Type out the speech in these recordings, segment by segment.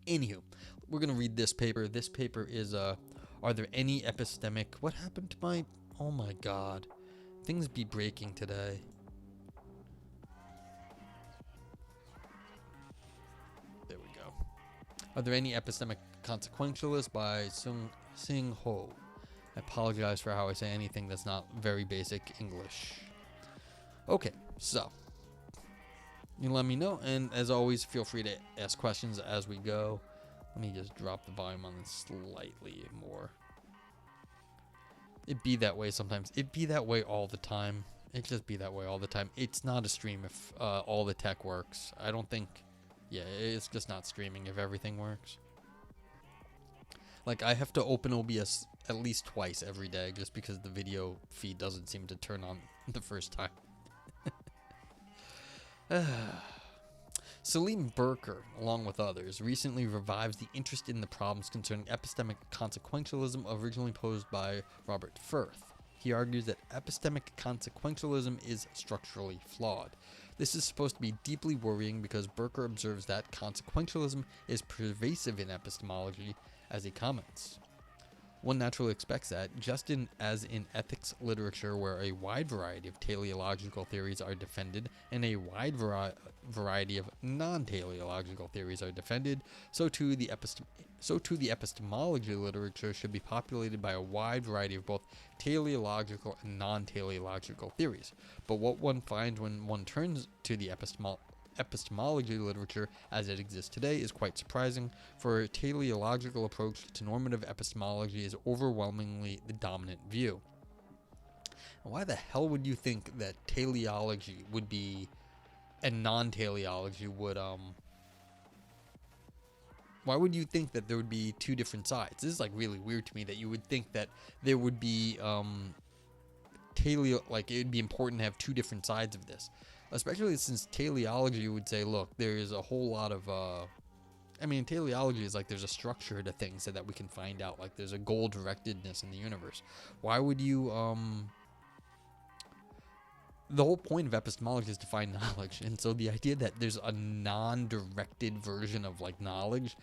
Anywho, we're going to read this paper. This paper is, are there any epistemic... What happened to my... Oh my god. Things be breaking today. There we go. Are there any epistemic consequentialists by Tsung-Hsing? I apologize for how I say anything that's not very basic English. Okay, so you let me know, and as always, feel free to ask questions as we go. Let me just drop the volume on this slightly more. It be that way sometimes. It be that way all the time. It just be that way all the time. It's not a stream if all the tech works. I don't think... Yeah, it's just not streaming if everything works. Like, I have to open OBS at least twice every day just because the video feed doesn't seem to turn on the first time. Salim Berker, along with others, recently revives the interest in the problems concerning epistemic consequentialism originally posed by Robert Firth. He argues that epistemic consequentialism is structurally flawed. This is supposed to be deeply worrying because Berker observes that consequentialism is pervasive in epistemology, as he comments. One naturally expects that, just as in ethics literature where a wide variety of teleological theories are defended and a wide variety of non-teleological theories are defended, so too the epistemology literature should be populated by a wide variety of both teleological and non-teleological theories. But what one finds when one turns to the epistemology literature as it exists today is quite surprising, for a teleological approach to normative epistemology is overwhelmingly the dominant view. Why the hell would you think that teleology would be and non-teleology would why would you think that there would be two different sides? This is like really weird to me that you would think that there would be like it would be important to have two different sides of this. Especially since teleology would say, look, there is a whole lot of, I mean, teleology is like there's a structure to things so that we can find out, like there's a goal-directedness in the universe. Why would you, the whole point of epistemology is to find knowledge, and so the idea that there's a non-directed version of, like, knowledge,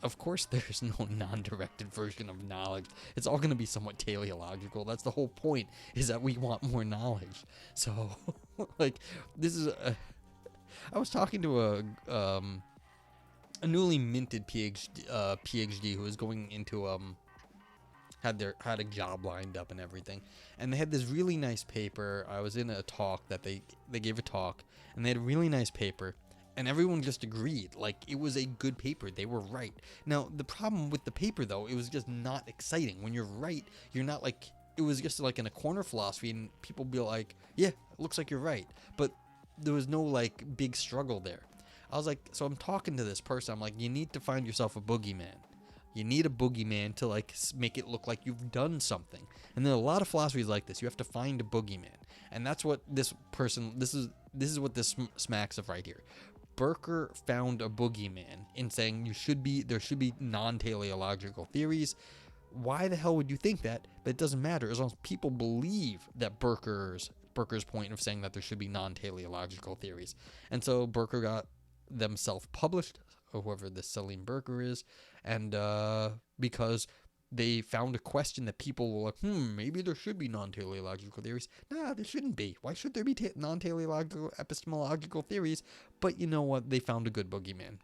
of course there's no non-directed version of knowledge. It's all going to be somewhat teleological. That's the whole point, is that we want more knowledge. So, like, this is I was talking to a newly minted PhD who was going into had a job lined up and everything, and they had this really nice paper. I was in a talk that they gave a talk, and they had a really nice paper. And everyone just agreed, like, it was a good paper. They were right. Now, the problem with the paper, though, it was just not exciting. When you're right, you're not, like, it was just, like, in a corner philosophy, and people be like, yeah, it looks like you're right. But there was no, like, big struggle there. I was like, so I'm talking to this person. I'm like, you need to find yourself a boogeyman. You need a boogeyman to, like, make it look like you've done something. And there are a lot of philosophies like this. You have to find a boogeyman. And that's what this person, this is what this smacks of right here. Berker found a boogeyman in saying there should be non-teleological theories. Why the hell would you think that? But it doesn't matter as long as people believe that Berker's point of saying that there should be non-teleological theories. And so Berker got them self-published, or whoever this Salim Berker is, and because they found a question that people were like, maybe there should be non-teleological theories. Nah, there shouldn't be. Why should there be non-teleological epistemological theories? But you know what? They found a good boogeyman.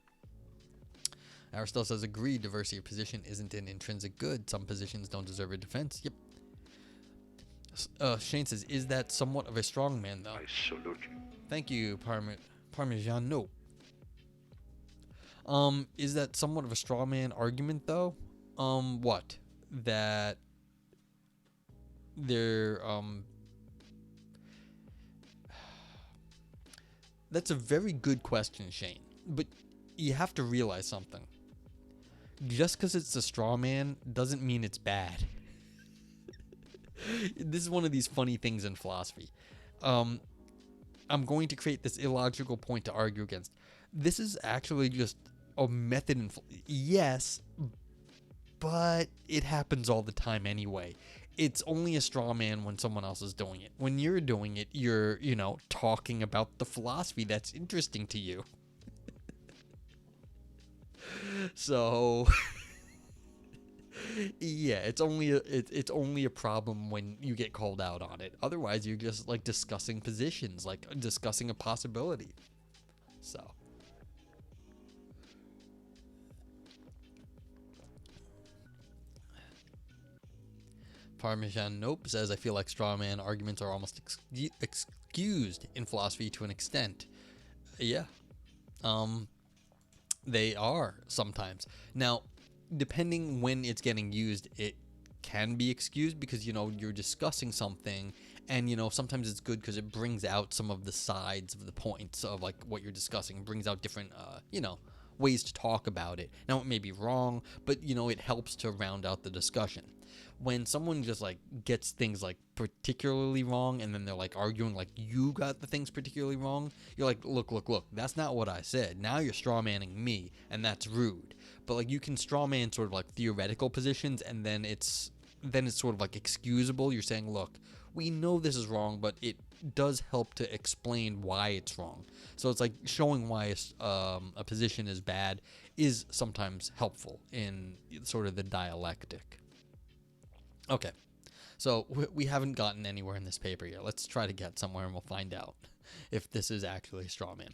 Aristotle says, agreed, diversity of position isn't an intrinsic good. Some positions don't deserve a defense. Yep. Shane says, is that somewhat of a strong man, though? I salute you. Thank you, Parmigiano. Is that somewhat of a straw man argument, though? What? That they're, that's a very good question, Shane. But you have to realize something. Just because it's a straw man doesn't mean it's bad. This is one of these funny things in philosophy. I'm going to create this illogical point to argue against. This is actually just a method in yes, but it happens all the time anyway. It's only a straw man when someone else is doing it. When you're doing it, you're, talking about the philosophy that's interesting to you. So yeah, it's only a problem when you get called out on it. Otherwise, you're just like discussing positions, like discussing a possibility. So Parmesan Nope says, I feel like straw man arguments are almost excused in philosophy to an extent. Yeah. They are sometimes. Now, depending when it's getting used, it can be excused because, you're discussing something, and, sometimes it's good because it brings out some of the sides of the points of, like, what you're discussing. It brings out different, ways to talk about it. Now, it may be wrong, but, it helps to round out the discussion. When someone just like gets things like particularly wrong, and then they're like arguing like you got the things particularly wrong, you're like, look, that's not what I said. Now you're strawmanning me, and that's rude. But like, you can strawman sort of like theoretical positions, and then it's sort of like excusable. You're saying, look, we know this is wrong, but it does help to explain why it's wrong. So it's like showing why a position is bad is sometimes helpful in sort of the dialectic. Okay, so we haven't gotten anywhere in this paper yet. Let's try to get somewhere, and we'll find out if this is actually a straw man.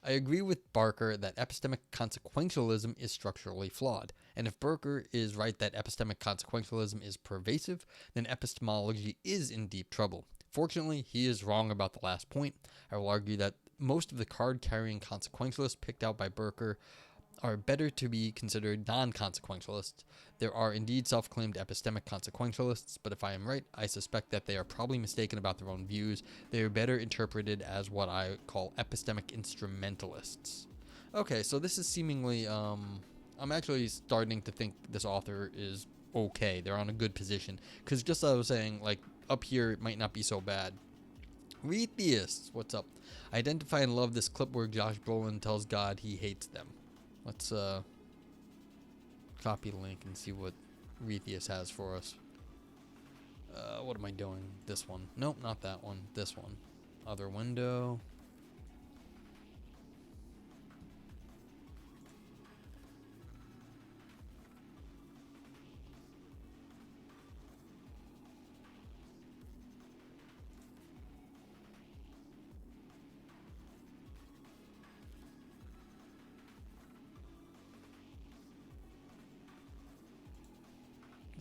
I agree with Barker that epistemic consequentialism is structurally flawed, and if Barker is right that epistemic consequentialism is pervasive, then epistemology is in deep trouble. Fortunately, he is wrong about the last point. I will argue that most of the card-carrying consequentialists picked out by Barker are better to be considered non-consequentialists. There are indeed self-claimed epistemic consequentialists, but if I am right, I suspect that they are probably mistaken about their own views. They are better interpreted as what I call epistemic instrumentalists. Okay, so this is seemingly, I'm actually starting to think this author is okay. They're on a good position. Because just as I was saying, like, up here it might not be so bad. Retheists, what's up? I identify and love this clip where Josh Brolin tells God he hates them. Let's copy the link and see what Retheists has for us. What am I doing? This one. Nope, not that one. This one. Other window.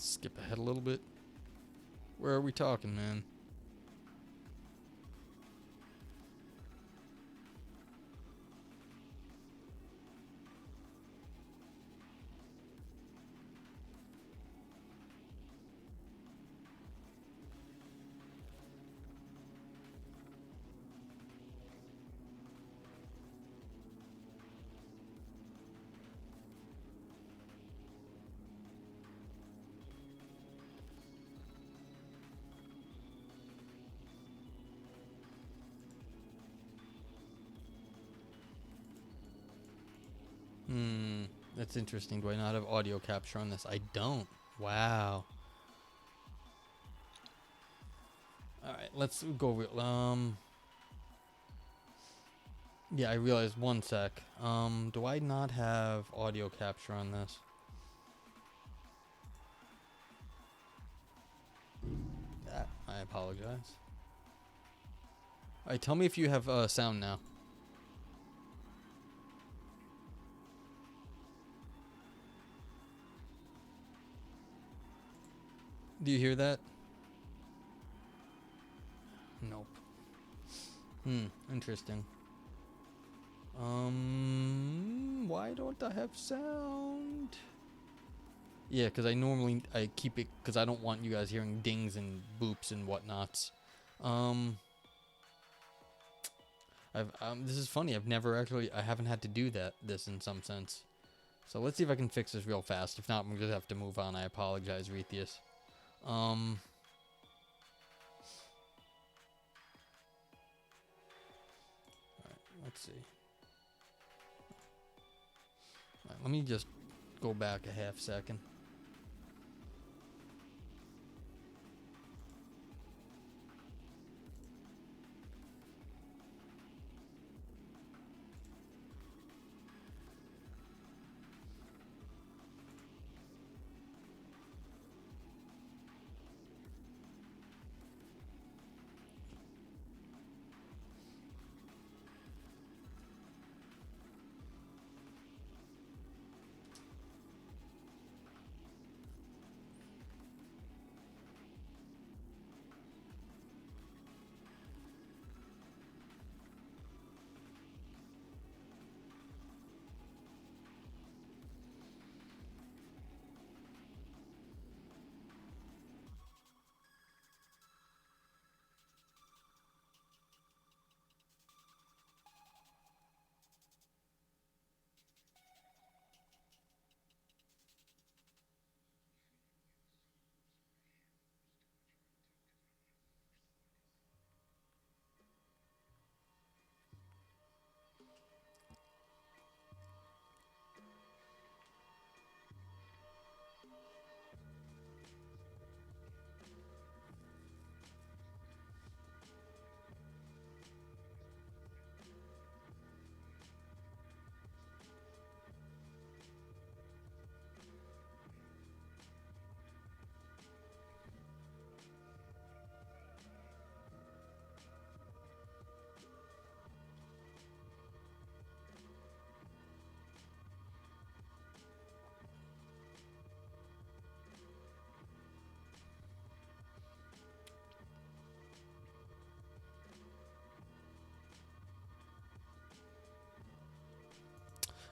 Skip ahead a little bit. Where are we talking, man? That's interesting. Do I not have audio capture on this? I don't. Wow. Alright, let's go over yeah, I realized, one sec. Do I not have audio capture on this? I apologize. Alright, tell me if you have sound now. Do you hear that? Nope. Interesting. Why don't I have sound? Yeah, because I keep it because I don't want you guys hearing dings and boops and whatnots. This is funny. I haven't had to do this in some sense. So let's see if I can fix this real fast. If not, I'm gonna have to move on. I apologize, Retheists. Alright, let's see. Alright, let me just go back a half second.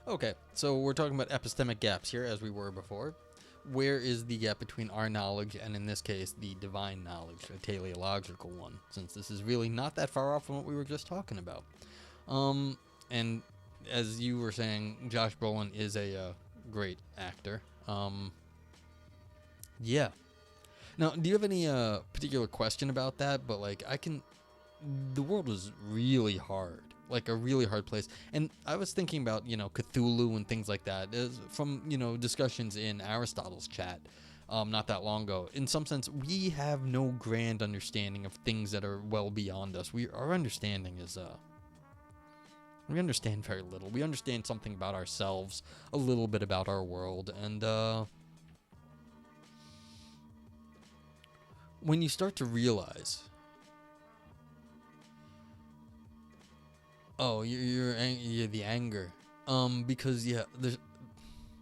Okay, so we're talking about epistemic gaps here, as we were before. Where is the gap between our knowledge and, in this case, the divine knowledge, a teleological one, since this is really not that far off from what we were just talking about. And as you were saying, Josh Brolin is a great actor. Yeah. Now, do you have any particular question about that? But, like, the world was really hard. Like, a really hard place. And I was thinking about, Cthulhu and things like that from, discussions in Aristotle's chat not that long ago. In some sense, we have no grand understanding of things that are well beyond us. Our understanding is, we understand very little. We understand something about ourselves, a little bit about our world, and, when you start to realize... Oh, you're the anger. Because, there's...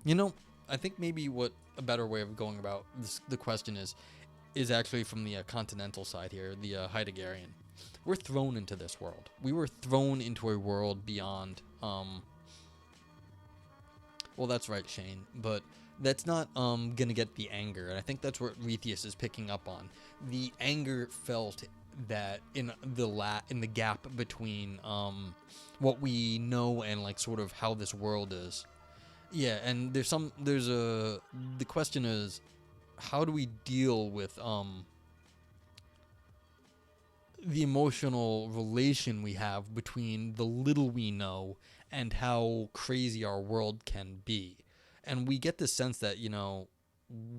I think maybe what a better way of going about the question is actually from the continental side here, the Heideggerian. We're thrown into this world. We were thrown into a world beyond... Well, that's right, Shane, but that's not gonna get the anger, and I think that's what Retius is picking up on. The anger felt that in the gap between what we know and like sort of how this world is. Yeah, and the question is, how do we deal with the emotional relation we have between the little we know and how crazy our world can be? And we get this sense that,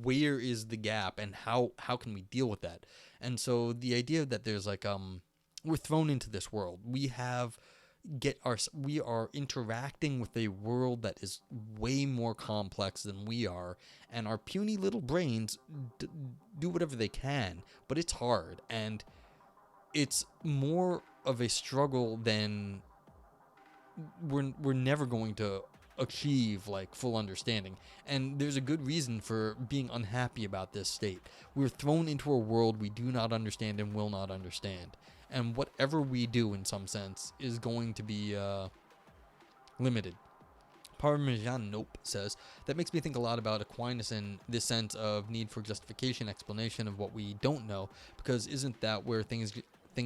where is the gap and how can we deal with that? And so the idea that there's like we're thrown into this world. We are interacting with a world that is way more complex than we are, and our puny little brains do whatever they can, but it's hard, and it's more of a struggle than we're never going to achieve like full understanding. And there's a good reason for being unhappy about this state. We're thrown into a world we do not understand and will not understand, and whatever we do in some sense is going to be limited. Parmesan Nope says, that makes me think a lot about Aquinas in this sense of need for justification, explanation of what we don't know, because isn't that where things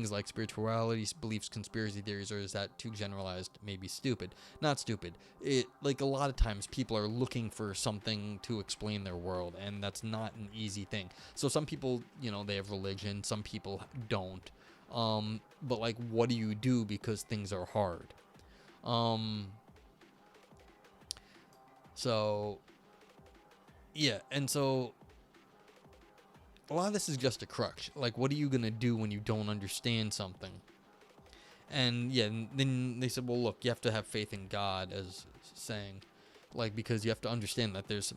like spirituality, beliefs, conspiracy theories, or is that too generalized, maybe stupid? Not stupid. It, like, a lot of times people are looking for something to explain their world, and that's not an easy thing. So some people, they have religion, some people don't. But, like, what do you do because things are hard? So, yeah, and so... a lot of this is just a crutch. Like, what are you going to do when you don't understand something? And, yeah, then they said, well, look, you have to have faith in God, as saying. Like, because you have to understand that there's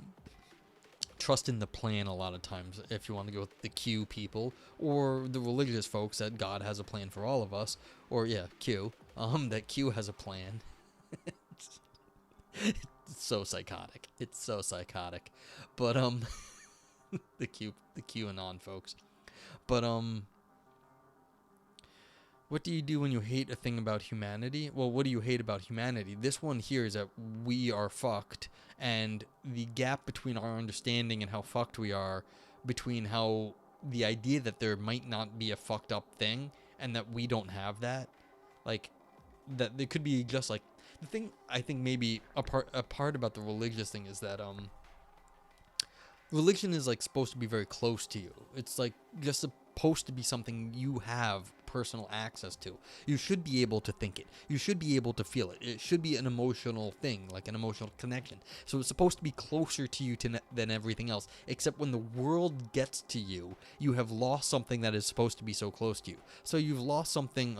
trust in the plan a lot of times, if you want to go with the Q people, or the religious folks, that God has a plan for all of us. Or, yeah, Q. That Q has a plan. It's so psychotic. It's so psychotic. But, the QAnon folks. But, what do you do when you hate a thing about humanity? Well, what do you hate about humanity? This one here is that we are fucked, and the gap between our understanding and how fucked we are, between how the idea that there might not be a fucked up thing, and that we don't have that, like, that there could be just, like, the thing, I think maybe a part about the religious thing is that, religion is like supposed to be very close to you. It's like just supposed to be something you have personal access to. You should be able to think it. You should be able to feel it. It should be an emotional thing, like an emotional connection. So it's supposed to be closer to you than everything else. Except when the world gets to you, you have lost something that is supposed to be so close to you. So you've lost something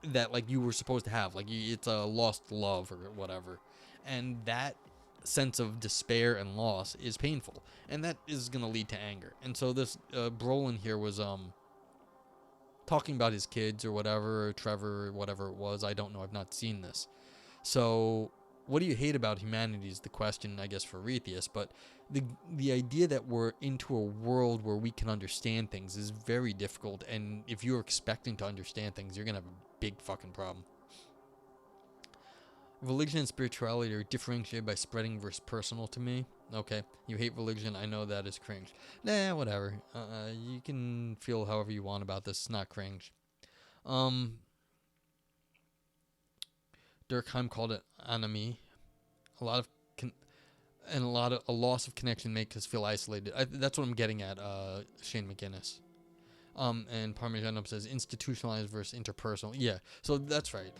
that like you were supposed to have. Like it's a lost love or whatever. And that sense of despair and loss is painful, and that is going to lead to anger. And so this Brolin here was talking about his kids or whatever, or Trevor or whatever it was. I don't know, I've not seen this. So what do you hate about humanity is the question, I guess, for Retius. But the idea that we're into a world where we can understand things is very difficult, and if you're expecting to understand things, you're going to have a big fucking problem. Religion and spirituality are differentiated by spreading versus personal to me. Okay, you hate religion. I know that is cringe. Nah, whatever. You can feel however you want about this. It's not cringe. Durkheim called it anomie. A lot of a loss of connection makes us feel isolated. That's what I'm getting at. Shane McGinnis. And Parmigiano says institutionalized versus interpersonal. Yeah, so that's right.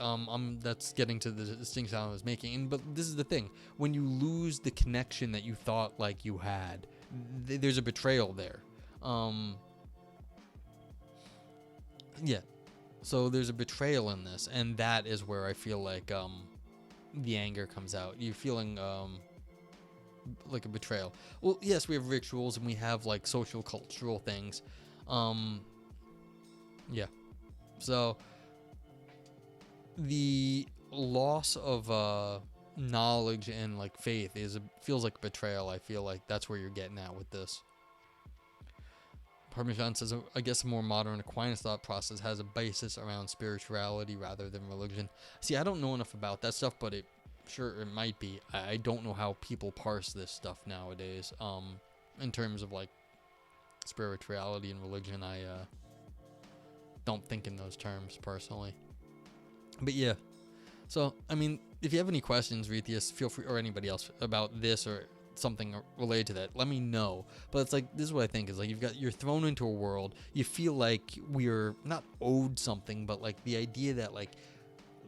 That's getting to the distinction I was making. But this is the thing: when you lose the connection that you thought like you had, there's a betrayal there. Yeah. So there's a betrayal in this, and that is where I feel like the anger comes out. You're feeling like a betrayal. Well, yes, we have rituals and we have like social cultural things. Yeah. So the loss of knowledge and like faith feels like betrayal. I feel like that's where you're getting at with this. Parmesan says, I guess a more modern Aquinas thought process has a basis around spirituality rather than religion. See, I don't know enough about that stuff, but it might be. I don't know how people parse this stuff nowadays. In terms of like spirituality and religion, I don't think in those terms personally. But yeah. So, I mean, if you have any questions, Rethius, feel free, or anybody else, about this or something related to that, let me know. But it's like, this is what I think is like, you're thrown into a world, you feel like we're not owed something, but like the idea that like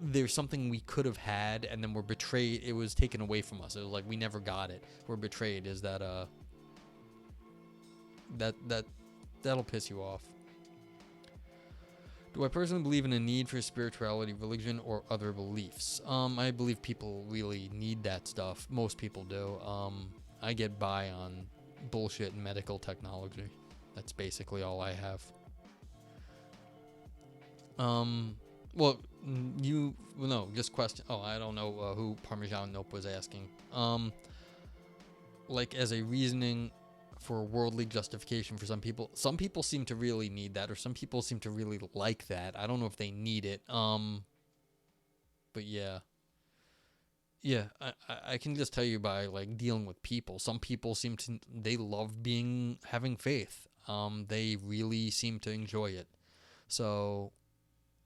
there's something we could have had and then we're betrayed, it was taken away from us. It was like we never got it. We're betrayed. Is that that'll piss you off. Do I personally believe in a need for spirituality, religion, or other beliefs? I believe people really need that stuff. Most people do. I get by on bullshit and medical technology. That's basically all I have. Just question. Oh, I don't know who Parmesan Nope was asking. Like as a reasoning for worldly justification for some people. Some people seem to really need that, or some people seem to really like that. I don't know if they need it. But yeah. Yeah, I can just tell you by like dealing with people. Some people they love having faith. They really seem to enjoy it. So,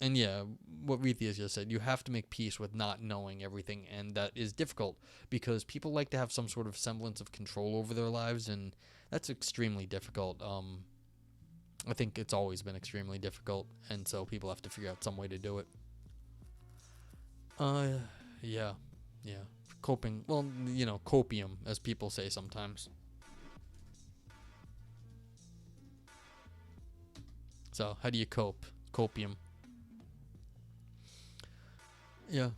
and yeah, what Rethius just said, you have to make peace with not knowing everything, and that is difficult because people like to have some sort of semblance of control over their lives, and that's extremely difficult. I think it's always been extremely difficult, and so people have to figure out some way to do it. Yeah. Coping, well, copium, as people say sometimes. So, how do you cope? Copium. Yeah.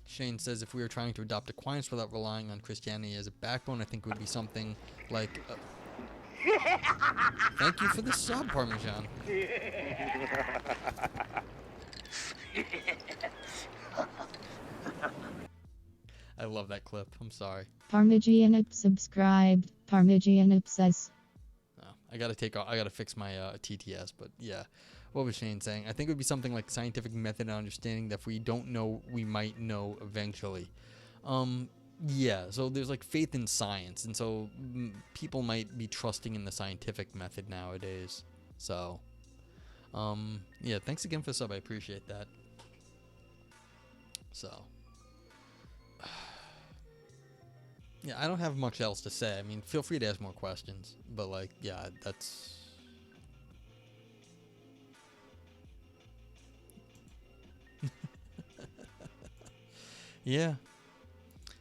Shane says, if we were trying to adopt Aquinas without relying on Christianity as a backbone, I think it would be something like... Thank you for the sub, Parmesan. I love that clip. I'm sorry. Parmigianip subscribed. Parmigianip says. Oh, I gotta fix my TTS, but yeah. What was Shane saying? I think it would be something like scientific method and understanding that if we don't know, we might know eventually. Yeah, so there's like faith in science, and so people might be trusting in the scientific method nowadays. So, yeah, thanks again for the sub. I appreciate that. So, yeah, I don't have much else to say. I mean, feel free to ask more questions, but like, yeah, that's... Yeah.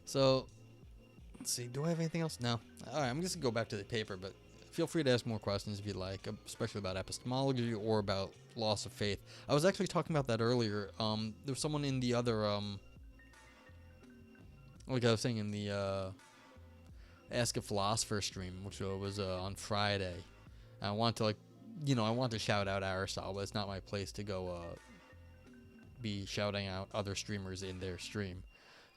So, let's see. Do I have anything else? No. All right, I'm just going to go back to the paper, but feel free to ask more questions if you'd like, especially about epistemology or about loss of faith. I was actually talking about that earlier. There was someone in the other, like I was saying, in the Ask a Philosopher stream, which was on Friday. And I want to, I want to shout out Aristotle, but it's not my place to go be shouting out other streamers in their stream.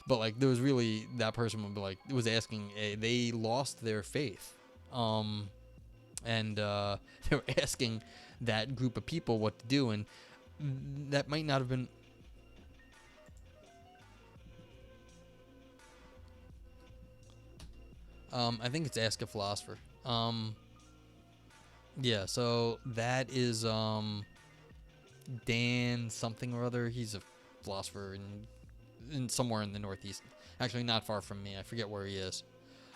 But like, there was really, that person would be like, was asking, they lost their faith, and they were asking that group of people what to do, and that might not have been. I think it's Ask a Philosopher. Yeah, so that is Dan something or other. He's a philosopher in somewhere in the Northeast. Actually, not far from me. I forget where he is.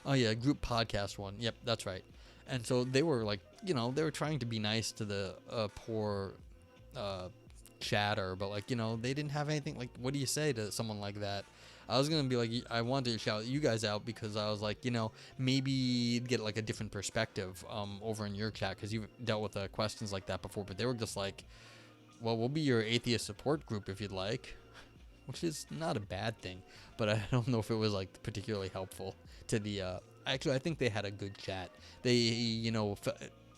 Oh yeah, group podcast one. Yep, that's right. And so they were like, they were trying to be nice to the poor chatter, but like, they didn't have anything. Like, what do you say to someone like that? I was gonna be like, I wanted to shout you guys out because I was like, maybe get like a different perspective over in your chat because you've dealt with questions like that before. But they were just like, well, we'll be your atheist support group if you'd like, which is not a bad thing. But I don't know if it was like particularly helpful to the. Actually, I think they had a good chat. They,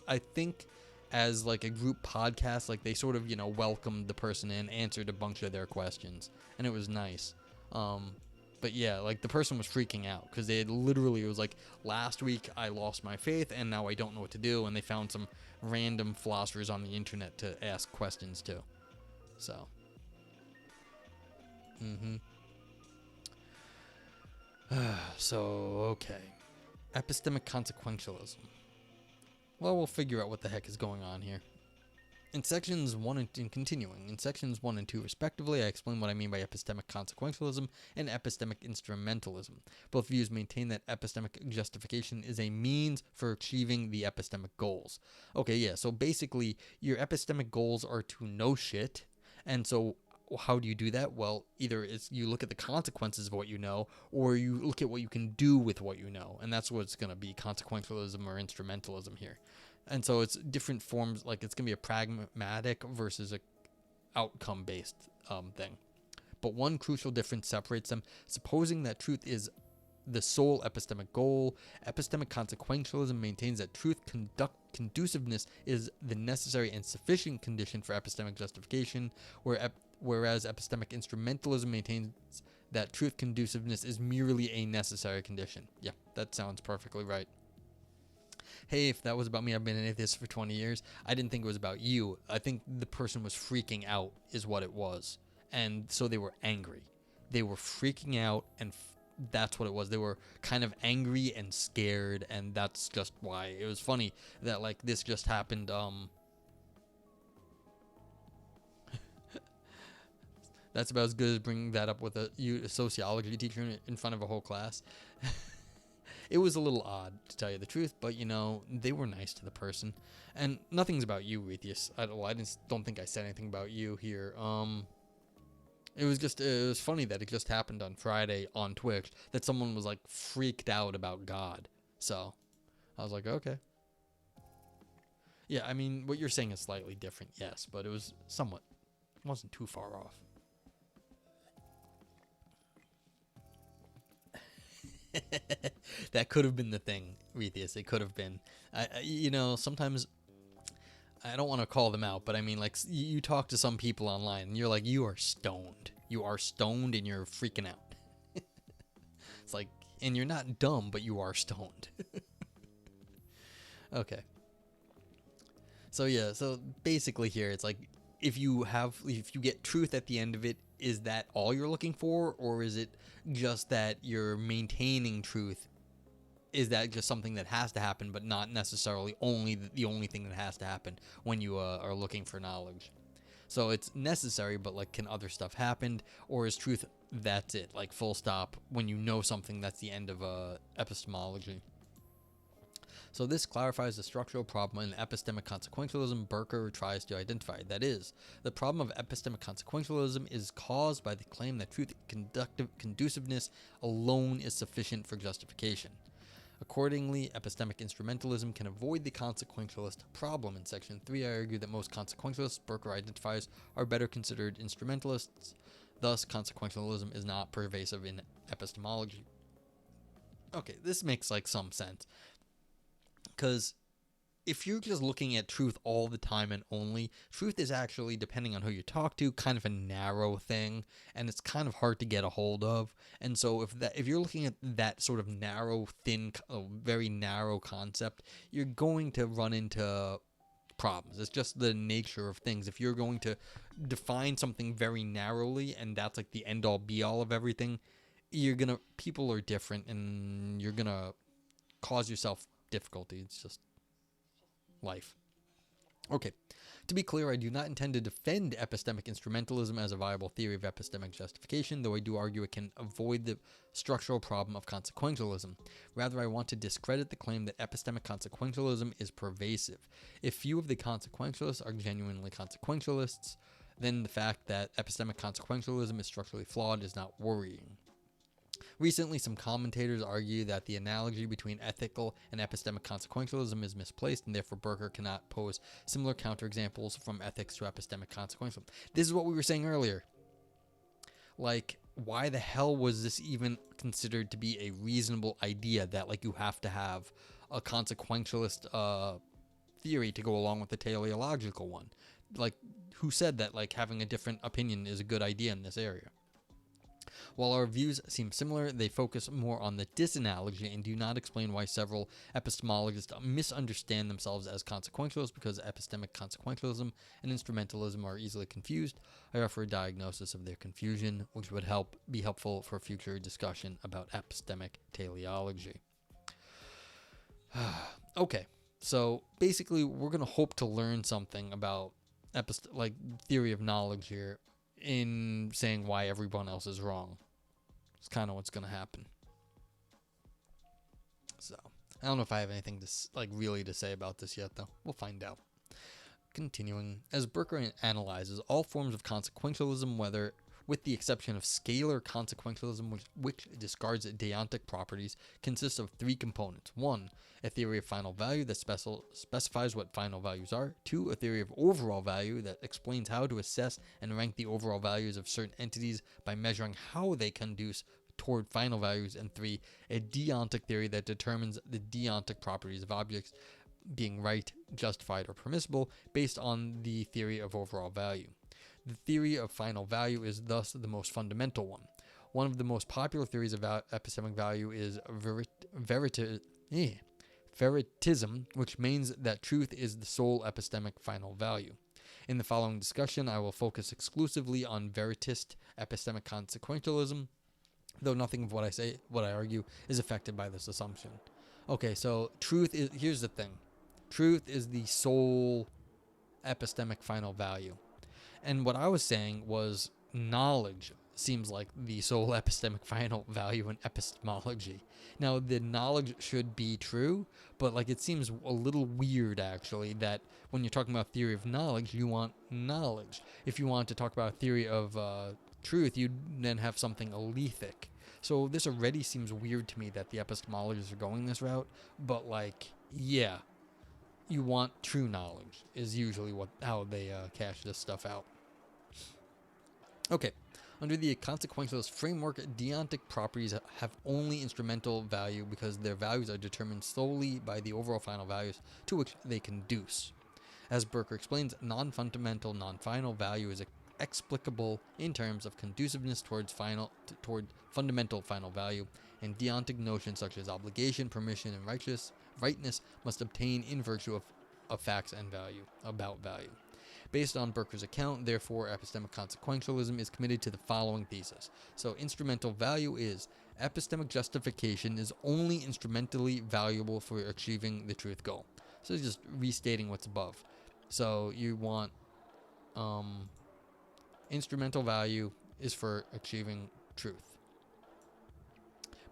I think as like a group podcast, like they sort of, welcomed the person in, answered a bunch of their questions, and it was nice. But yeah, like the person was freaking out because they had literally, it was like, last week I lost my faith and now I don't know what to do, and they found some random philosophers on the internet to ask questions to. So, so okay, epistemic consequentialism. Well, we'll figure out what the heck is going on here. In sections 1 and continuing, in sections 1 and 2 respectively, I explain what I mean by epistemic consequentialism and epistemic instrumentalism. Both views maintain that epistemic justification is a means for achieving the epistemic goals. Okay, yeah, so basically, your epistemic goals are to know shit, and so how do you do that? Well, either it's you look at the consequences of what you know, or you look at what you can do with what you know, and that's what it's going to be, consequentialism or instrumentalism here. And so it's different forms, like it's going to be a pragmatic versus a outcome-based thing. But one crucial difference separates them. Supposing that truth is the sole epistemic goal, epistemic consequentialism maintains that truth conduciveness is the necessary and sufficient condition for epistemic justification, whereas epistemic instrumentalism maintains that truth conduciveness is merely a necessary condition. Yeah, that sounds perfectly right. Hey, if that was about me, I've been an atheist for 20 years. I didn't think it was about you. I think the person was freaking out is what it was. And so they were angry. They were freaking out, and that's what it was. They were kind of angry and scared, and that's just why. It was funny that, like, this just happened, That's about as good as bringing that up with a sociology teacher in front of a whole class. It was a little odd, to tell you the truth, but, they were nice to the person. And nothing's about you, Atheist. I don't think I said anything about you here. It was funny that it just happened on Friday on Twitch, that someone was, like, freaked out about God. So, I was like, okay. Yeah, I mean, what you're saying is slightly different, yes, but it wasn't too far off. That could have been the thing, Rethius. It could have been. Sometimes I don't want to call them out, but I mean, like, you talk to some people online, and you're like, you are stoned. You are stoned, and you're freaking out. It's like, and you're not dumb, but you are stoned. Okay. So yeah, so basically here, it's like, if you get truth at the end of it, is that all you're looking for, or is it just that you're maintaining truth? Is that just something that has to happen, but not necessarily the only thing that has to happen when you are looking for knowledge? So it's necessary, but like, can other stuff happen, or is truth that's it, like full stop? When you know something, that's the end of epistemology. So this clarifies the structural problem in epistemic consequentialism Burker tries to identify. That is, the problem of epistemic consequentialism is caused by the claim that truth conduciveness alone is sufficient for justification. Accordingly, epistemic instrumentalism can avoid the consequentialist problem. In section 3, I argue that most consequentialists Burker identifies are better considered instrumentalists. Thus, consequentialism is not pervasive in epistemology. Okay, this makes like some sense. Because if you're just looking at truth all the time and only, truth is actually, depending on who you talk to, kind of a narrow thing, and it's kind of hard to get a hold of. And so if you're looking at that sort of narrow, thin, very narrow concept, you're going to run into problems. It's just the nature of things. If you're going to define something very narrowly, and that's like the end-all, be-all of everything, people are different, and you're gonna cause yourself difficulty. It's just life. Okay. To be clear, I do not intend to defend epistemic instrumentalism as a viable theory of epistemic justification, though I do argue it can avoid the structural problem of consequentialism. Rather, I want to discredit the claim that epistemic consequentialism is pervasive. If few of the consequentialists are genuinely consequentialists, then the fact that epistemic consequentialism is structurally flawed is not worrying. Recently, some commentators argue that the analogy between ethical and epistemic consequentialism is misplaced, and therefore Burker cannot pose similar counterexamples from ethics to epistemic consequentialism. This is what we were saying earlier. Like, why the hell was this even considered to be a reasonable idea that, like, you have to have a consequentialist theory to go along with the teleological one? Like, who said that, like, having a different opinion is a good idea in this area? While our views seem similar, they focus more on the disanalogy and do not explain why several epistemologists misunderstand themselves as consequentialists, because epistemic consequentialism and instrumentalism are easily confused. I offer a diagnosis of their confusion, which would be helpful for future discussion about epistemic teleology. Okay, so basically we're going to hope to learn something about theory of knowledge here in saying why everyone else is wrong. It's kind of what's going to happen. So, I don't know if I have anything to really to say about this yet, though. We'll find out. Continuing, as Burker analyzes, all forms of consequentialism, whether with the exception of scalar consequentialism, which discards deontic properties, consists of three components. 1, a theory of final value that specifies what final values are. 2, a theory of overall value that explains how to assess and rank the overall values of certain entities by measuring how they conduce toward final values. And 3, a deontic theory that determines the deontic properties of objects being right, justified, or permissible based on the theory of overall value. The theory of final value is thus the most fundamental one. One of the most popular theories of epistemic value is veritism, which means that truth is the sole epistemic final value. In the following discussion, I will focus exclusively on veritist epistemic consequentialism, though nothing of what I argue, is affected by this assumption. Okay, so here's the thing. Truth is the sole epistemic final value. And what I was saying was knowledge seems like the sole epistemic final value in epistemology. Now, the knowledge should be true, but it seems a little weird, actually, that when you're talking about theory of knowledge, you want knowledge. If you want to talk about a theory of truth, you'd then have something alethic. So this already seems weird to me that the epistemologists are going this route, but yeah, you want true knowledge is usually how they cash this stuff out. Okay, under the consequentialist framework, deontic properties have only instrumental value because their values are determined solely by the overall final values to which they conduce. As Burker explains, non-fundamental, non-final value is explicable in terms of conduciveness toward fundamental final value, and deontic notions such as obligation, permission, and rightness must obtain in virtue of facts and about value. Based on Burker's account, therefore, epistemic consequentialism is committed to the following thesis. So, instrumental value is epistemic justification is only instrumentally valuable for achieving the truth goal. So, it's just restating what's above. So, you want instrumental value is for achieving truth.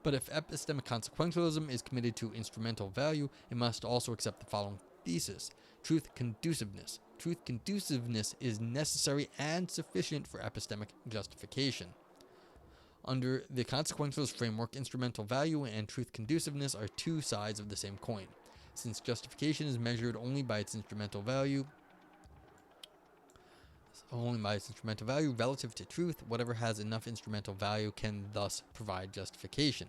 But if epistemic consequentialism is committed to instrumental value, it must also accept the following thesis. Truth conduciveness. Truth conduciveness is necessary and sufficient for epistemic justification. Under the consequentialist framework, instrumental value and truth conduciveness are two sides of the same coin. Since justification is measured only by its instrumental value relative to truth, whatever has enough instrumental value can thus provide justification.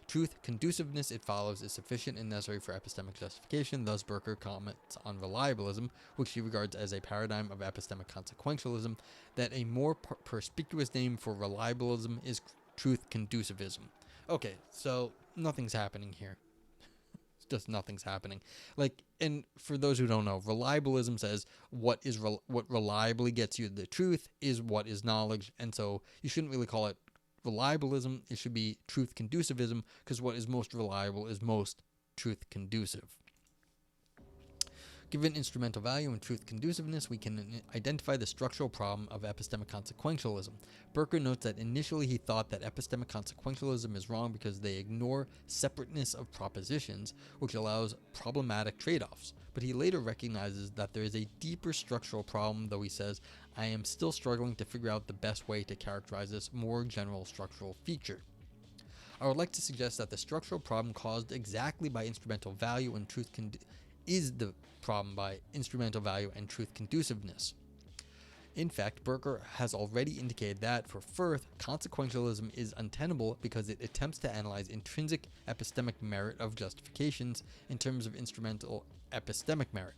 Truth conduciveness, it follows, is sufficient and necessary for epistemic justification. Thus, Burker comments on reliabilism, which he regards as a paradigm of epistemic consequentialism, that a more perspicuous name for reliabilism is truth conducivism. Okay, so nothing's happening here. Just nothing's happening. And for those who don't know, reliabilism says what reliably gets you the truth is what is knowledge, and so you shouldn't really call it reliabilism. It should be truth conducivism, because what is most reliable is most truth conducive. Given instrumental value and truth conduciveness, we can identify the structural problem of epistemic consequentialism. Burker notes that initially he thought that epistemic consequentialism is wrong because they ignore separateness of propositions, which allows problematic trade-offs. But he later recognizes that there is a deeper structural problem, though he says, I am still struggling to figure out the best way to characterize this more general structural feature. I would like to suggest that the structural problem caused exactly by instrumental value and truth is the problem by instrumental value and truth conduciveness. In fact, Burker has already indicated that, for Firth, consequentialism is untenable because it attempts to analyze intrinsic epistemic merit of justifications in terms of instrumental epistemic merit.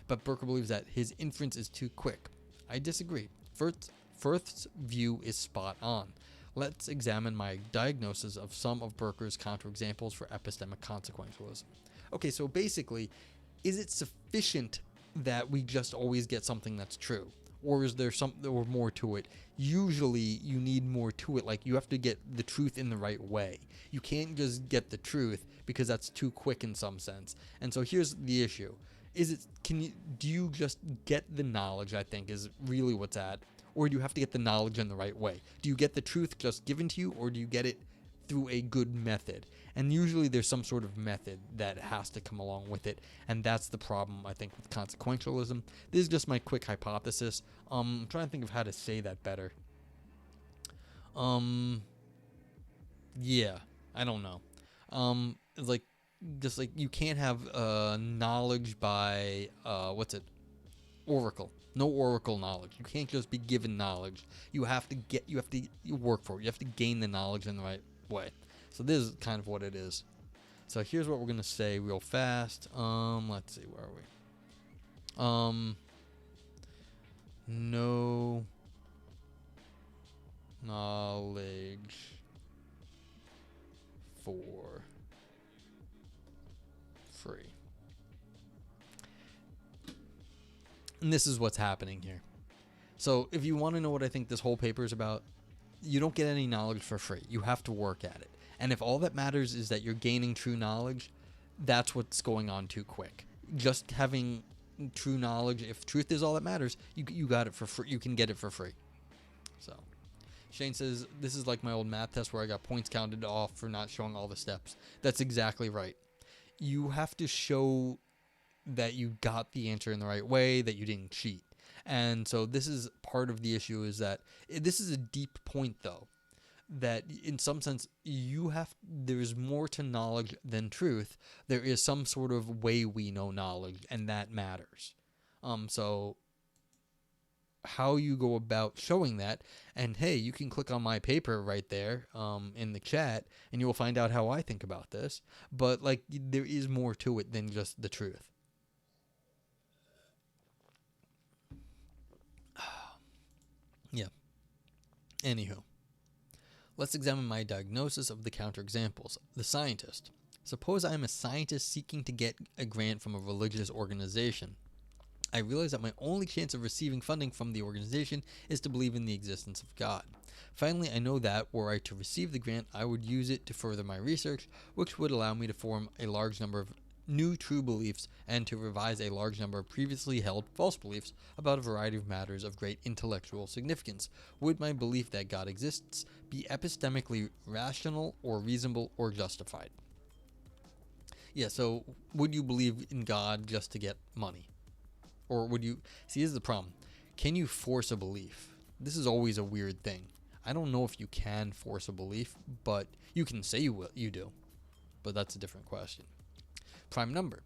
But Burker believes that his inference is too quick. I disagree. Firth's view is spot on. Let's examine my diagnosis of some of Burker's counterexamples for epistemic consequentialism. Okay, so basically, is it sufficient that we just always get something that's true? Or is there something or more to it? Usually you need more to it, like you have to get the truth in the right way. You can't just get the truth because that's too quick in some sense. And so here's the issue. Do you just get the knowledge, I think, is really what's at, or do you have to get the knowledge in the right way? Do you get the truth just given to you, or do you get it through a good method? And usually there's some sort of method that has to come along with it, and that's the problem, I think, with consequentialism. This is just my quick hypothesis. I'm trying to think of how to say that better. Yeah, I don't know. It's like, just like you can't have knowledge by oracle. No oracle knowledge. You can't just be given knowledge. You have to work for it. You have to gain the knowledge in the right way. So this is kind of what it is. So here's what we're gonna say real fast. Let's see, where are we? No knowledge for free. And this is what's happening here. So if you want to know what I think this whole paper is about, you don't get any knowledge for free. You have to work at it. And if all that matters is that you're gaining true knowledge, that's what's going on too quick. Just having true knowledge, if truth is all that matters, you got it for free. You can get it for free. So Shane says, this is like my old math test where I got points counted off for not showing all the steps. That's exactly right. You have to show that you got the answer in the right way, that you didn't cheat. And so this is part of the issue, is that this is a deep point, though, that in some sense there's more to knowledge than truth. There is some sort of way we know knowledge, and that matters. So how you go about showing that, and hey, you can click on my paper right there in the chat, and you will find out how I think about this. But like, there is more to it than just the truth. Yeah. Anywho, let's examine my diagnosis of the counterexamples. The scientist. Suppose I am a scientist seeking to get a grant from a religious organization. I realize that my only chance of receiving funding from the organization is to believe in the existence of God. Finally, I know that, were I to receive the grant, I would use it to further my research, which would allow me to form a large number of new true beliefs and to revise a large number of previously held false beliefs about a variety of matters of great intellectual significance. Would my belief that God exists be epistemically rational or reasonable or justified? Yeah, so would you believe in God just to get money? Or would you... See, this is the problem. Can you force a belief? This is always a weird thing. I don't know if you can force a belief, but you can say you do. But that's a different question. Prime number.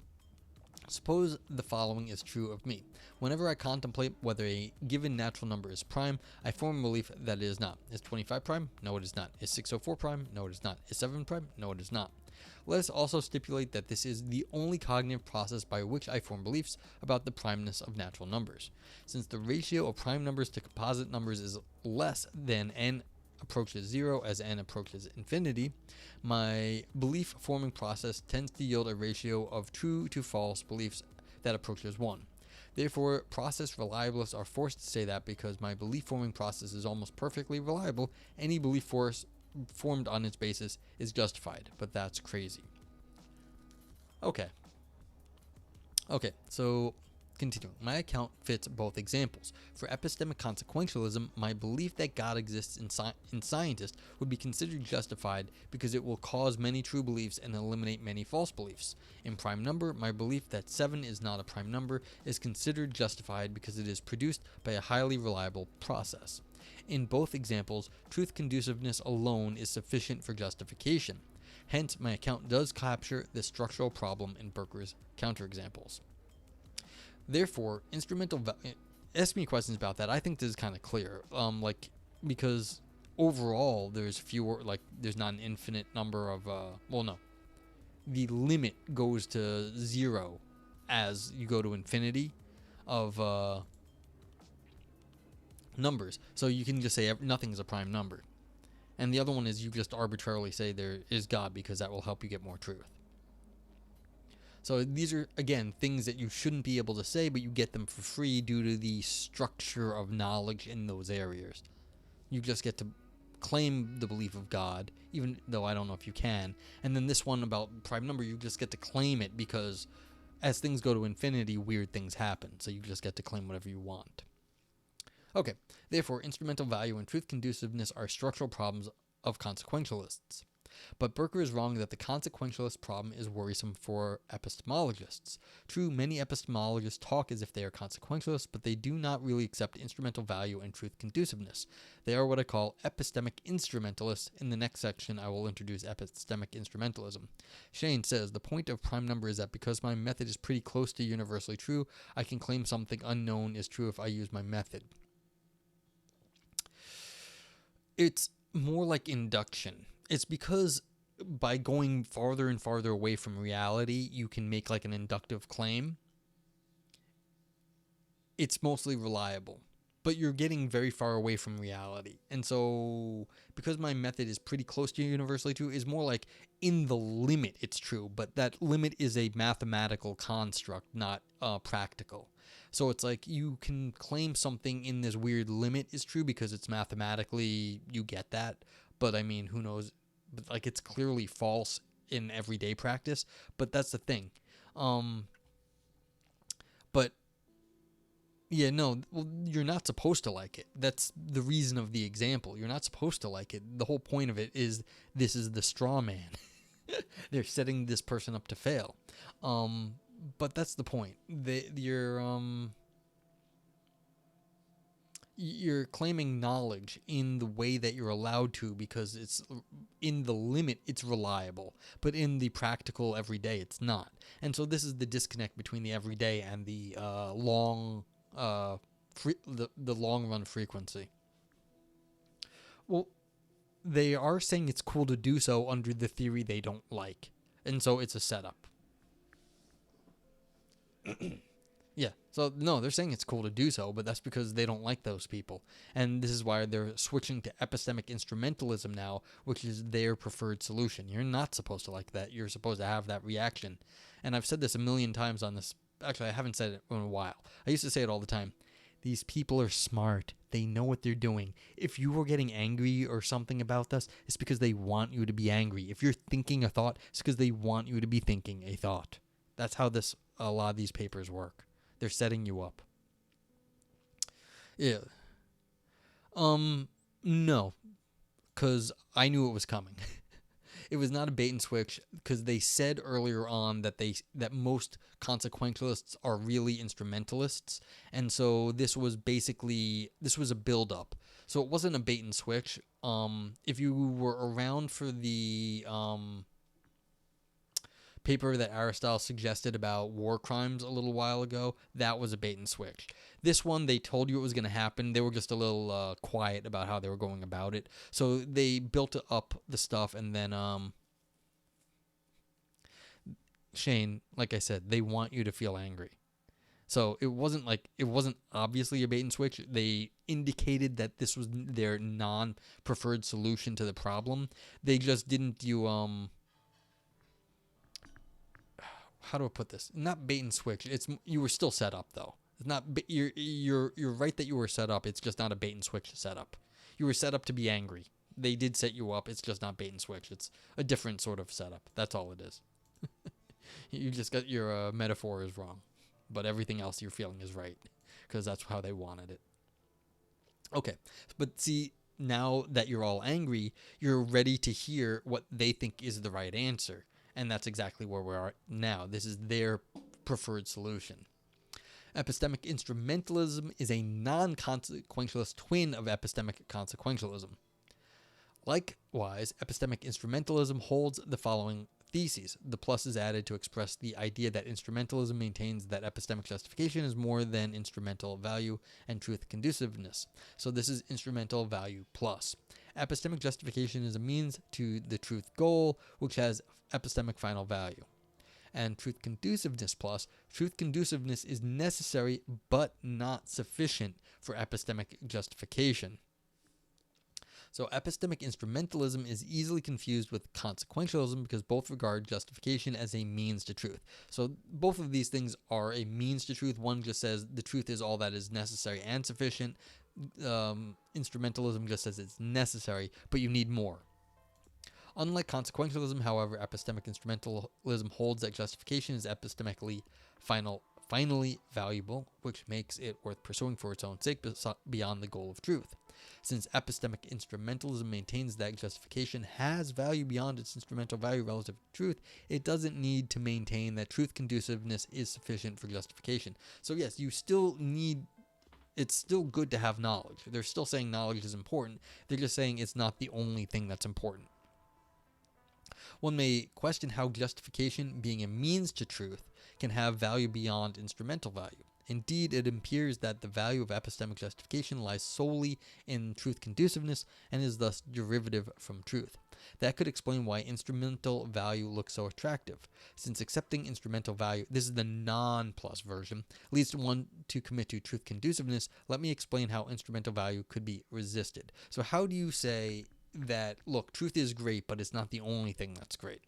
Suppose the following is true of me. Whenever I contemplate whether a given natural number is prime, I form a belief that it is not. Is 25 prime? No, it is not. Is 604 prime? No, it is not. Is 7 prime? No, it is not. Let us also stipulate that this is the only cognitive process by which I form beliefs about the primeness of natural numbers. Since the ratio of prime numbers to composite numbers is less than n approaches 0 as n approaches infinity, my belief forming process tends to yield a ratio of true to false beliefs that approaches 1. Therefore, process reliabilists are forced to say that because my belief forming process is almost perfectly reliable, any belief formed on its basis is justified. But that's crazy. Okay. Okay, so continuing. My account fits both examples. For epistemic consequentialism, my belief that God exists in scientists would be considered justified because it will cause many true beliefs and eliminate many false beliefs. In prime number, my belief that 7 is not a prime number is considered justified because it is produced by a highly reliable process. In both examples, truth conduciveness alone is sufficient for justification. Hence, my account does capture the structural problem in Berker's counterexamples. Therefore, ask me questions about that. I think this is kind of clear. Because overall, there's not an infinite number of, no. The limit goes to 0 as you go to infinity of numbers. So you can just say nothing's a prime number. And the other one is you just arbitrarily say there is God because that will help you get more truth. So these are, again, things that you shouldn't be able to say, but you get them for free due to the structure of knowledge in those areas. You just get to claim the belief of God, even though I don't know if you can. And then this one about prime number, you just get to claim it because as things go to infinity, weird things happen. So you just get to claim whatever you want. Okay, therefore, instrumental value and truth conduciveness are structural problems of consequentialists. But Berker is wrong that the consequentialist problem is worrisome for epistemologists. True, many epistemologists talk as if they are consequentialists, but they do not really accept instrumental value and truth conduciveness. They are what I call epistemic instrumentalists. In the next section, I will introduce epistemic instrumentalism. Shane says, the point of prime number is that because my method is pretty close to universally true, I can claim something unknown is true if I use my method. It's more like induction. It's because by going farther and farther away from reality, you can make like an inductive claim. It's mostly reliable, but you're getting very far away from reality. And so because my method is pretty close to universally true, is more like in the limit it's true, but that limit is a mathematical construct, not practical. So it's like you can claim something in this weird limit is true because it's mathematically, you get that. But I mean, who knows? But like it's clearly false in everyday practice. But that's the thing. But yeah, no, well, you're not supposed to like it. That's the reason of the example. You're not supposed to like it. The whole point of it is this is the straw man. They're setting this person up to fail. But that's the point. You're claiming knowledge in the way that you're allowed to because it's in the limit it's reliable, but in the practical everyday it's not. And so this is the disconnect between the everyday and the long run frequency. Well, they are saying it's cool to do so under the theory they don't like, and so it's a setup. Yeah, so no, they're saying it's cool to do so, but that's because they don't like those people. And this is why they're switching to epistemic instrumentalism now, which is their preferred solution. You're not supposed to like that. You're supposed to have that reaction. And I've said this a million times on this. Actually, I haven't said it in a while. I used to say it all the time. These people are smart. They know what they're doing. If you were getting angry or something about this, it's because they want you to be angry. If you're thinking a thought, it's because they want you to be thinking a thought. That's how a lot of these papers work. They're setting you up. Yeah. No. Because I knew it was coming. It was not a bait and switch because they said earlier on that most consequentialists are really instrumentalists. And so this was a build-up. So it wasn't a bait and switch. If you were around for the paper that Aristotle suggested about war crimes a little while ago, that was a bait and switch. This one, they told you it was going to happen. They were just a little quiet about how they were going about it. So they built up the stuff, and then Shane, like I said, they want you to feel angry. So it wasn't obviously a bait and switch. They indicated that this was their non-preferred solution to the problem. They just didn't do how do I put this? Not bait and switch. You were still set up though. It's not. You're right that you were set up. It's just not a bait and switch setup. You were set up to be angry. They did set you up. It's just not bait and switch. It's a different sort of setup. That's all it is. You just got your metaphor is wrong, but everything else you're feeling is right, because that's how they wanted it. Okay, but see, now that you're all angry, you're ready to hear what they think is the right answer, and that's exactly where we are now. This is their preferred solution. Epistemic instrumentalism is a non-consequentialist twin of epistemic consequentialism. Likewise, epistemic instrumentalism holds the following theses. The plus is added to express the idea that instrumentalism maintains that epistemic justification is more than instrumental value and truth conduciveness. So this is instrumental value plus. Epistemic justification is a means to the truth goal, which has epistemic final value. And truth conduciveness plus, truth conduciveness is necessary but not sufficient for epistemic justification. So epistemic instrumentalism is easily confused with consequentialism because both regard justification as a means to truth. So both of these things are a means to truth. One just says the truth is all that is necessary and sufficient. Instrumentalism just says it's necessary, but you need more. Unlike consequentialism, however, epistemic instrumentalism holds that justification is epistemically finally valuable, which makes it worth pursuing for its own sake beyond the goal of truth. Since epistemic instrumentalism maintains that justification has value beyond its instrumental value relative to truth, it doesn't need to maintain that truth conduciveness is sufficient for justification. So yes, you still need, it's still good to have knowledge. They're still saying knowledge is important. They're just saying it's not the only thing that's important. One may question how justification, being a means to truth, can have value beyond instrumental value. Indeed, it appears that the value of epistemic justification lies solely in truth conduciveness and is thus derivative from truth. That could explain why instrumental value looks so attractive. Since accepting instrumental value, this is the non-plus version, leads one to commit to truth conduciveness, let me explain how instrumental value could be resisted. So how do you say that, look, truth is great, but it's not the only thing that's great?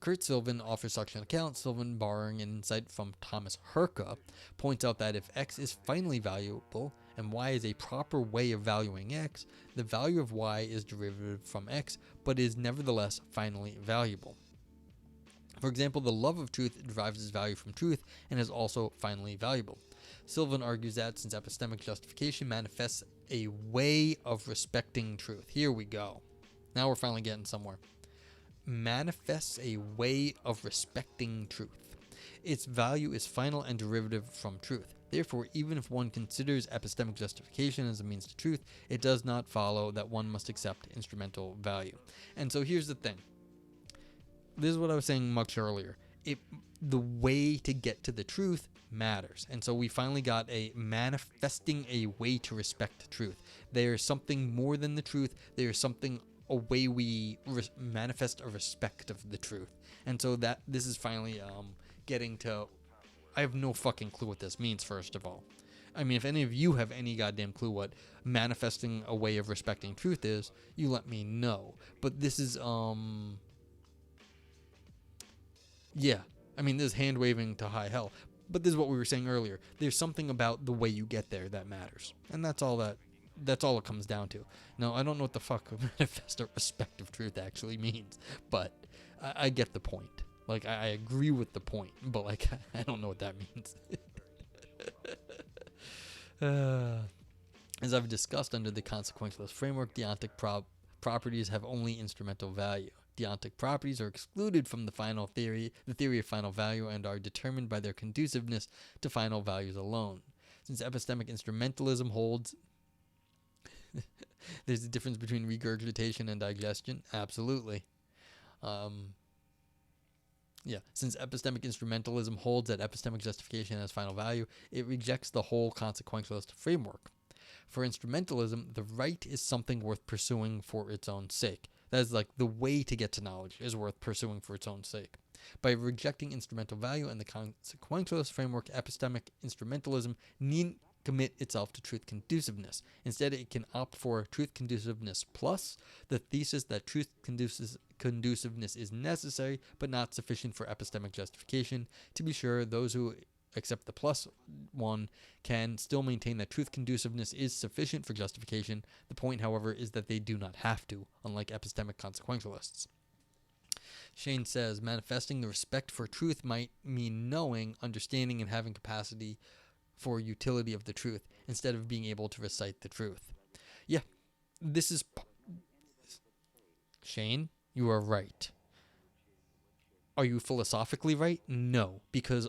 Kurt Sylvan offers such an account. Sylvan, borrowing an insight from Thomas Herka, points out that if X is finally valuable and Y is a proper way of valuing X, the value of Y is derivative from X, but is nevertheless finally valuable. For example, the love of truth derives its value from truth and is also finally valuable. Sylvan argues that since epistemic justification manifests a way of respecting truth, here we go. Now we're finally getting somewhere. Manifests a way of respecting truth. Its value is final and derivative from truth. Therefore, even if one considers epistemic justification as a means to truth, it does not follow that one must accept instrumental value. And so here's the thing. This is what I was saying much earlier. The way to get to the truth matters. And so we finally got a manifesting a way to respect truth. There is something more than the truth. There is something, a way we manifest a respect of the truth. And so that this is finally getting to, I have no fucking clue what this means, first of all. I mean, if any of you have any goddamn clue what manifesting a way of respecting truth is, you let me know. But this is yeah, I mean, this is hand waving to high hell. But this is what we were saying earlier. There's something about the way you get there that matters. And that's all it comes down to. Now, I don't know what the fuck manifest a respect of truth actually means, but I get the point. Like, I agree with the point, but, like, I don't know what that means. As I've discussed under the consequentialist framework, deontic properties have only instrumental value. Deontic properties are excluded from the theory of final value, and are determined by their conduciveness to final values alone. Since epistemic instrumentalism holds there's a difference between regurgitation and digestion. Absolutely. Since epistemic instrumentalism holds that epistemic justification has final value, it rejects the whole consequentialist framework. For instrumentalism, the right is something worth pursuing for its own sake. That is like the way to get to knowledge is worth pursuing for its own sake. By rejecting instrumental value in the consequentialist framework, epistemic instrumentalism needn't commit itself to truth conduciveness. Instead, it can opt for truth conduciveness plus the thesis that truth conduciveness is necessary but not sufficient for epistemic justification. To be sure, those who accept the plus one can still maintain that truth conduciveness is sufficient for justification. The point, however, is that they do not have to, unlike epistemic consequentialists. Shane says, manifesting the respect for truth might mean knowing, understanding, and having capacity for utility of the truth, instead of being able to recite the truth. Yeah, this is... Shane, you are right. Are you philosophically right? No, because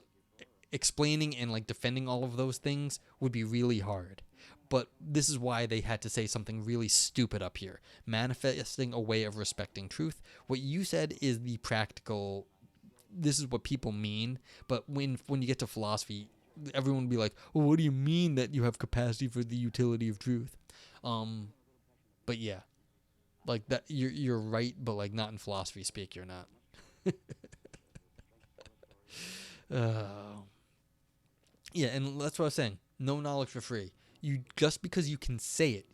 explaining and like defending all of those things would be really hard. But this is why they had to say something really stupid up here. Manifesting a way of respecting truth. What you said is the practical, this is what people mean. But when you get to philosophy, everyone would be like, well, what do you mean that you have capacity for the utility of truth? But yeah, like that, you're right, but like not in philosophy speak, you're not. Yeah, and that's what I was saying. No knowledge for free. You just because you can say it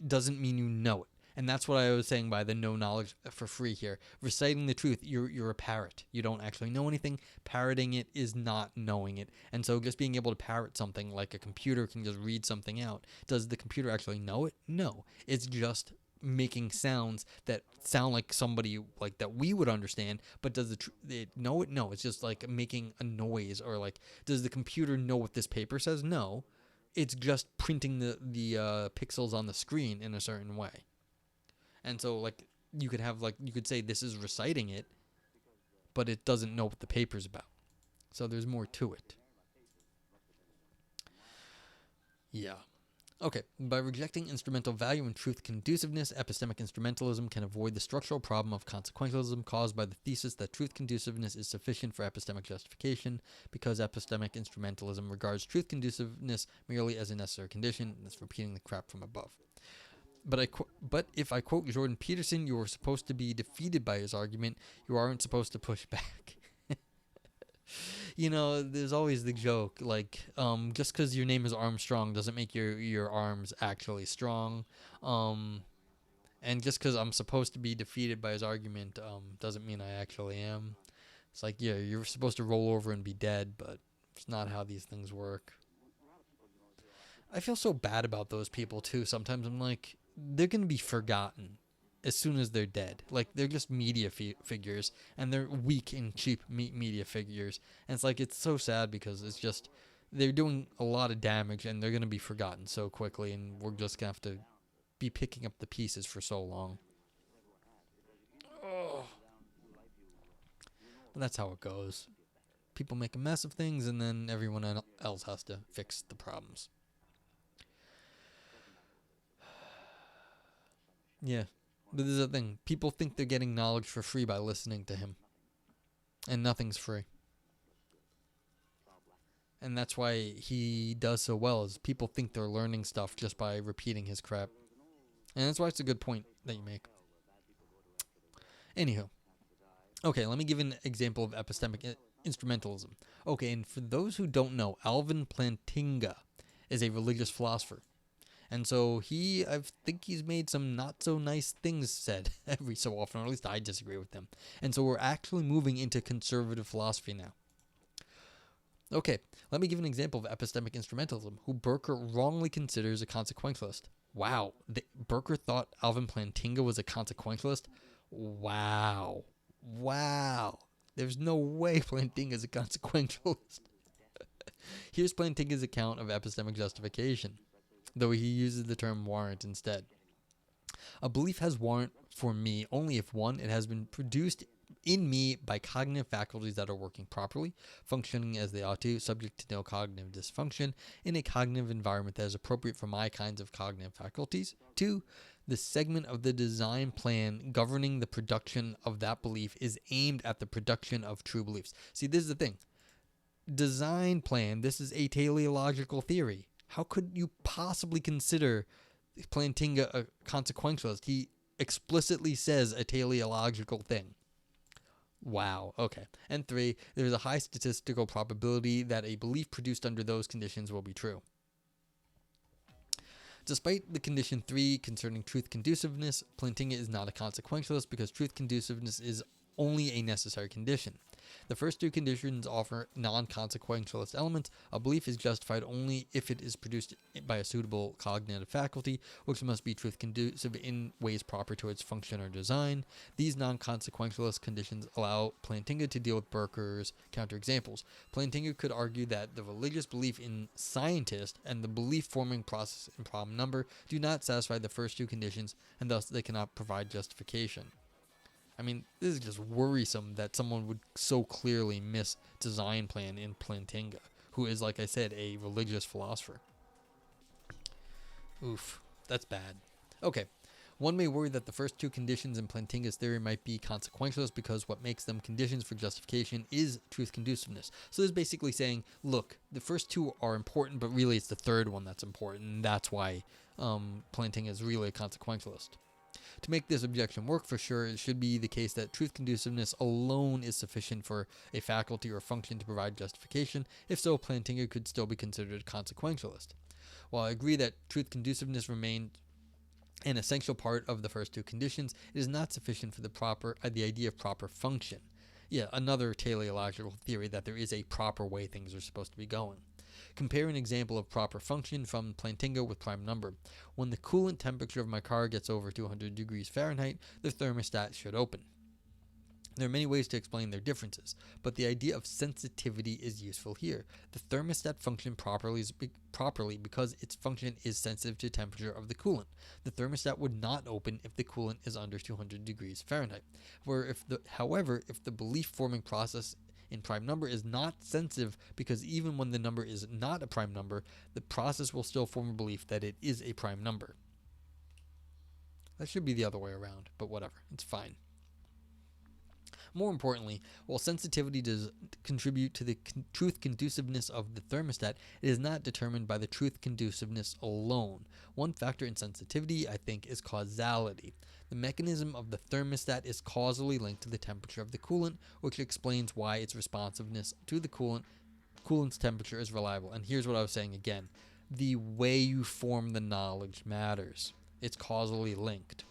doesn't mean you know it. And that's what I was saying by the no knowledge for free here. Reciting the truth, you're a parrot. You don't actually know anything. Parroting it is not knowing it. And so just being able to parrot something like a computer can just read something out. Does the computer actually know it? No. It's just making sounds that sound like somebody like that we would understand, but does it know it? No. It's just like making a noise. Or like, does the computer know what this paper says? No. It's just printing the pixels on the screen in a certain way. And so, like, you could say this is reciting it, but it doesn't know what the paper's about. So there's more to it. Yeah. Okay. By rejecting instrumental value and truth conduciveness, epistemic instrumentalism can avoid the structural problem of consequentialism caused by the thesis that truth conduciveness is sufficient for epistemic justification, because epistemic instrumentalism regards truth conduciveness merely as a necessary condition. And that's repeating the crap from above. But if I quote Jordan Peterson, you are supposed to be defeated by his argument. You aren't supposed to push back. You know, there's always the joke, like, just because your name is Armstrong doesn't make your arms actually strong. And just because I'm supposed to be defeated by his argument doesn't mean I actually am. It's like, yeah, you're supposed to roll over and be dead, but it's not how these things work. I feel so bad about those people, too. Sometimes I'm like, they're going to be forgotten as soon as they're dead. Like, they're just media figures, and they're weak and cheap media figures. And it's like, it's so sad because it's just, they're doing a lot of damage, and they're going to be forgotten so quickly, and we're just going to have to be picking up the pieces for so long. Oh. But that's how it goes. People make a mess of things, and then everyone else has to fix the problems. Yeah, but this is the thing. People think they're getting knowledge for free by listening to him. And nothing's free. And that's why he does so well, is people think they're learning stuff just by repeating his crap. And that's why it's a good point that you make. Anywho. Okay, let me give an example of epistemic instrumentalism. Okay, and for those who don't know, Alvin Plantinga is a religious philosopher. And so I think he's made some not so nice things said every so often, or at least I disagree with them. And so we're actually moving into conservative philosophy now. Okay, let me give an example of epistemic instrumentalism, who Burker wrongly considers a consequentialist. Wow, Burker thought Alvin Plantinga was a consequentialist? Wow. There's no way Plantinga is a consequentialist. Here's Plantinga's account of epistemic justification, though he uses the term warrant instead. A belief has warrant for me only if, 1, it has been produced in me by cognitive faculties that are working properly, functioning as they ought to, subject to no cognitive dysfunction, in a cognitive environment that is appropriate for my kinds of cognitive faculties. 2, the segment of the design plan governing the production of that belief is aimed at the production of true beliefs. See, this is the thing. Design plan, this is a teleological theory. How could you possibly consider Plantinga a consequentialist? He explicitly says a teleological thing. Wow, okay. And 3, there's a high statistical probability that a belief produced under those conditions will be true. Despite the condition 3 concerning truth conduciveness, Plantinga is not a consequentialist because truth conduciveness is only a necessary condition. The first two conditions offer non-consequentialist elements. A belief is justified only if it is produced by a suitable cognitive faculty, which must be truth-conducive in ways proper to its function or design. These non-consequentialist conditions allow Plantinga to deal with Burker's counterexamples. Plantinga could argue that the religious belief in scientist and the belief-forming process in problem number do not satisfy the first two conditions, and thus they cannot provide justification. I mean, this is just worrisome that someone would so clearly miss design plan in Plantinga, who is, like I said, a religious philosopher. Oof, that's bad. Okay, one may worry that the first two conditions in Plantinga's theory might be consequentialist because what makes them conditions for justification is truth conduciveness. So this is basically saying, look, the first two are important, but really it's the third one that's important, and that's why Plantinga is really a consequentialist. To make this objection work, for sure, it should be the case that truth conduciveness alone is sufficient for a faculty or function to provide justification. If so, Plantinga could still be considered a consequentialist. While I agree that truth conduciveness remained an essential part of the first two conditions, it is not sufficient for the idea of proper function. Yeah, another teleological theory that there is a proper way things are supposed to be going. Compare an example of proper function from Plantinga with prime number. When the coolant temperature of my car gets over 200 degrees Fahrenheit, the thermostat should open. There are many ways to explain their differences, but the idea of sensitivity is useful here. The thermostat functions properly because its function is sensitive to the temperature of the coolant. The thermostat would not open if the coolant is under 200 degrees Fahrenheit. However, if the belief-forming process in prime number is not sensitive, because even when the number is not a prime number, the process will still form a belief that it is a prime number. That should be the other way around, but whatever, it's fine. More importantly, while sensitivity does contribute to the truth conduciveness of the thermostat, it is not determined by the truth conduciveness alone. One factor in sensitivity, I think, is causality. The mechanism of the thermostat is causally linked to the temperature of the coolant, which explains why its responsiveness to the coolant's temperature is reliable. And here's what I was saying again. The way you form the knowledge matters. It's causally linked.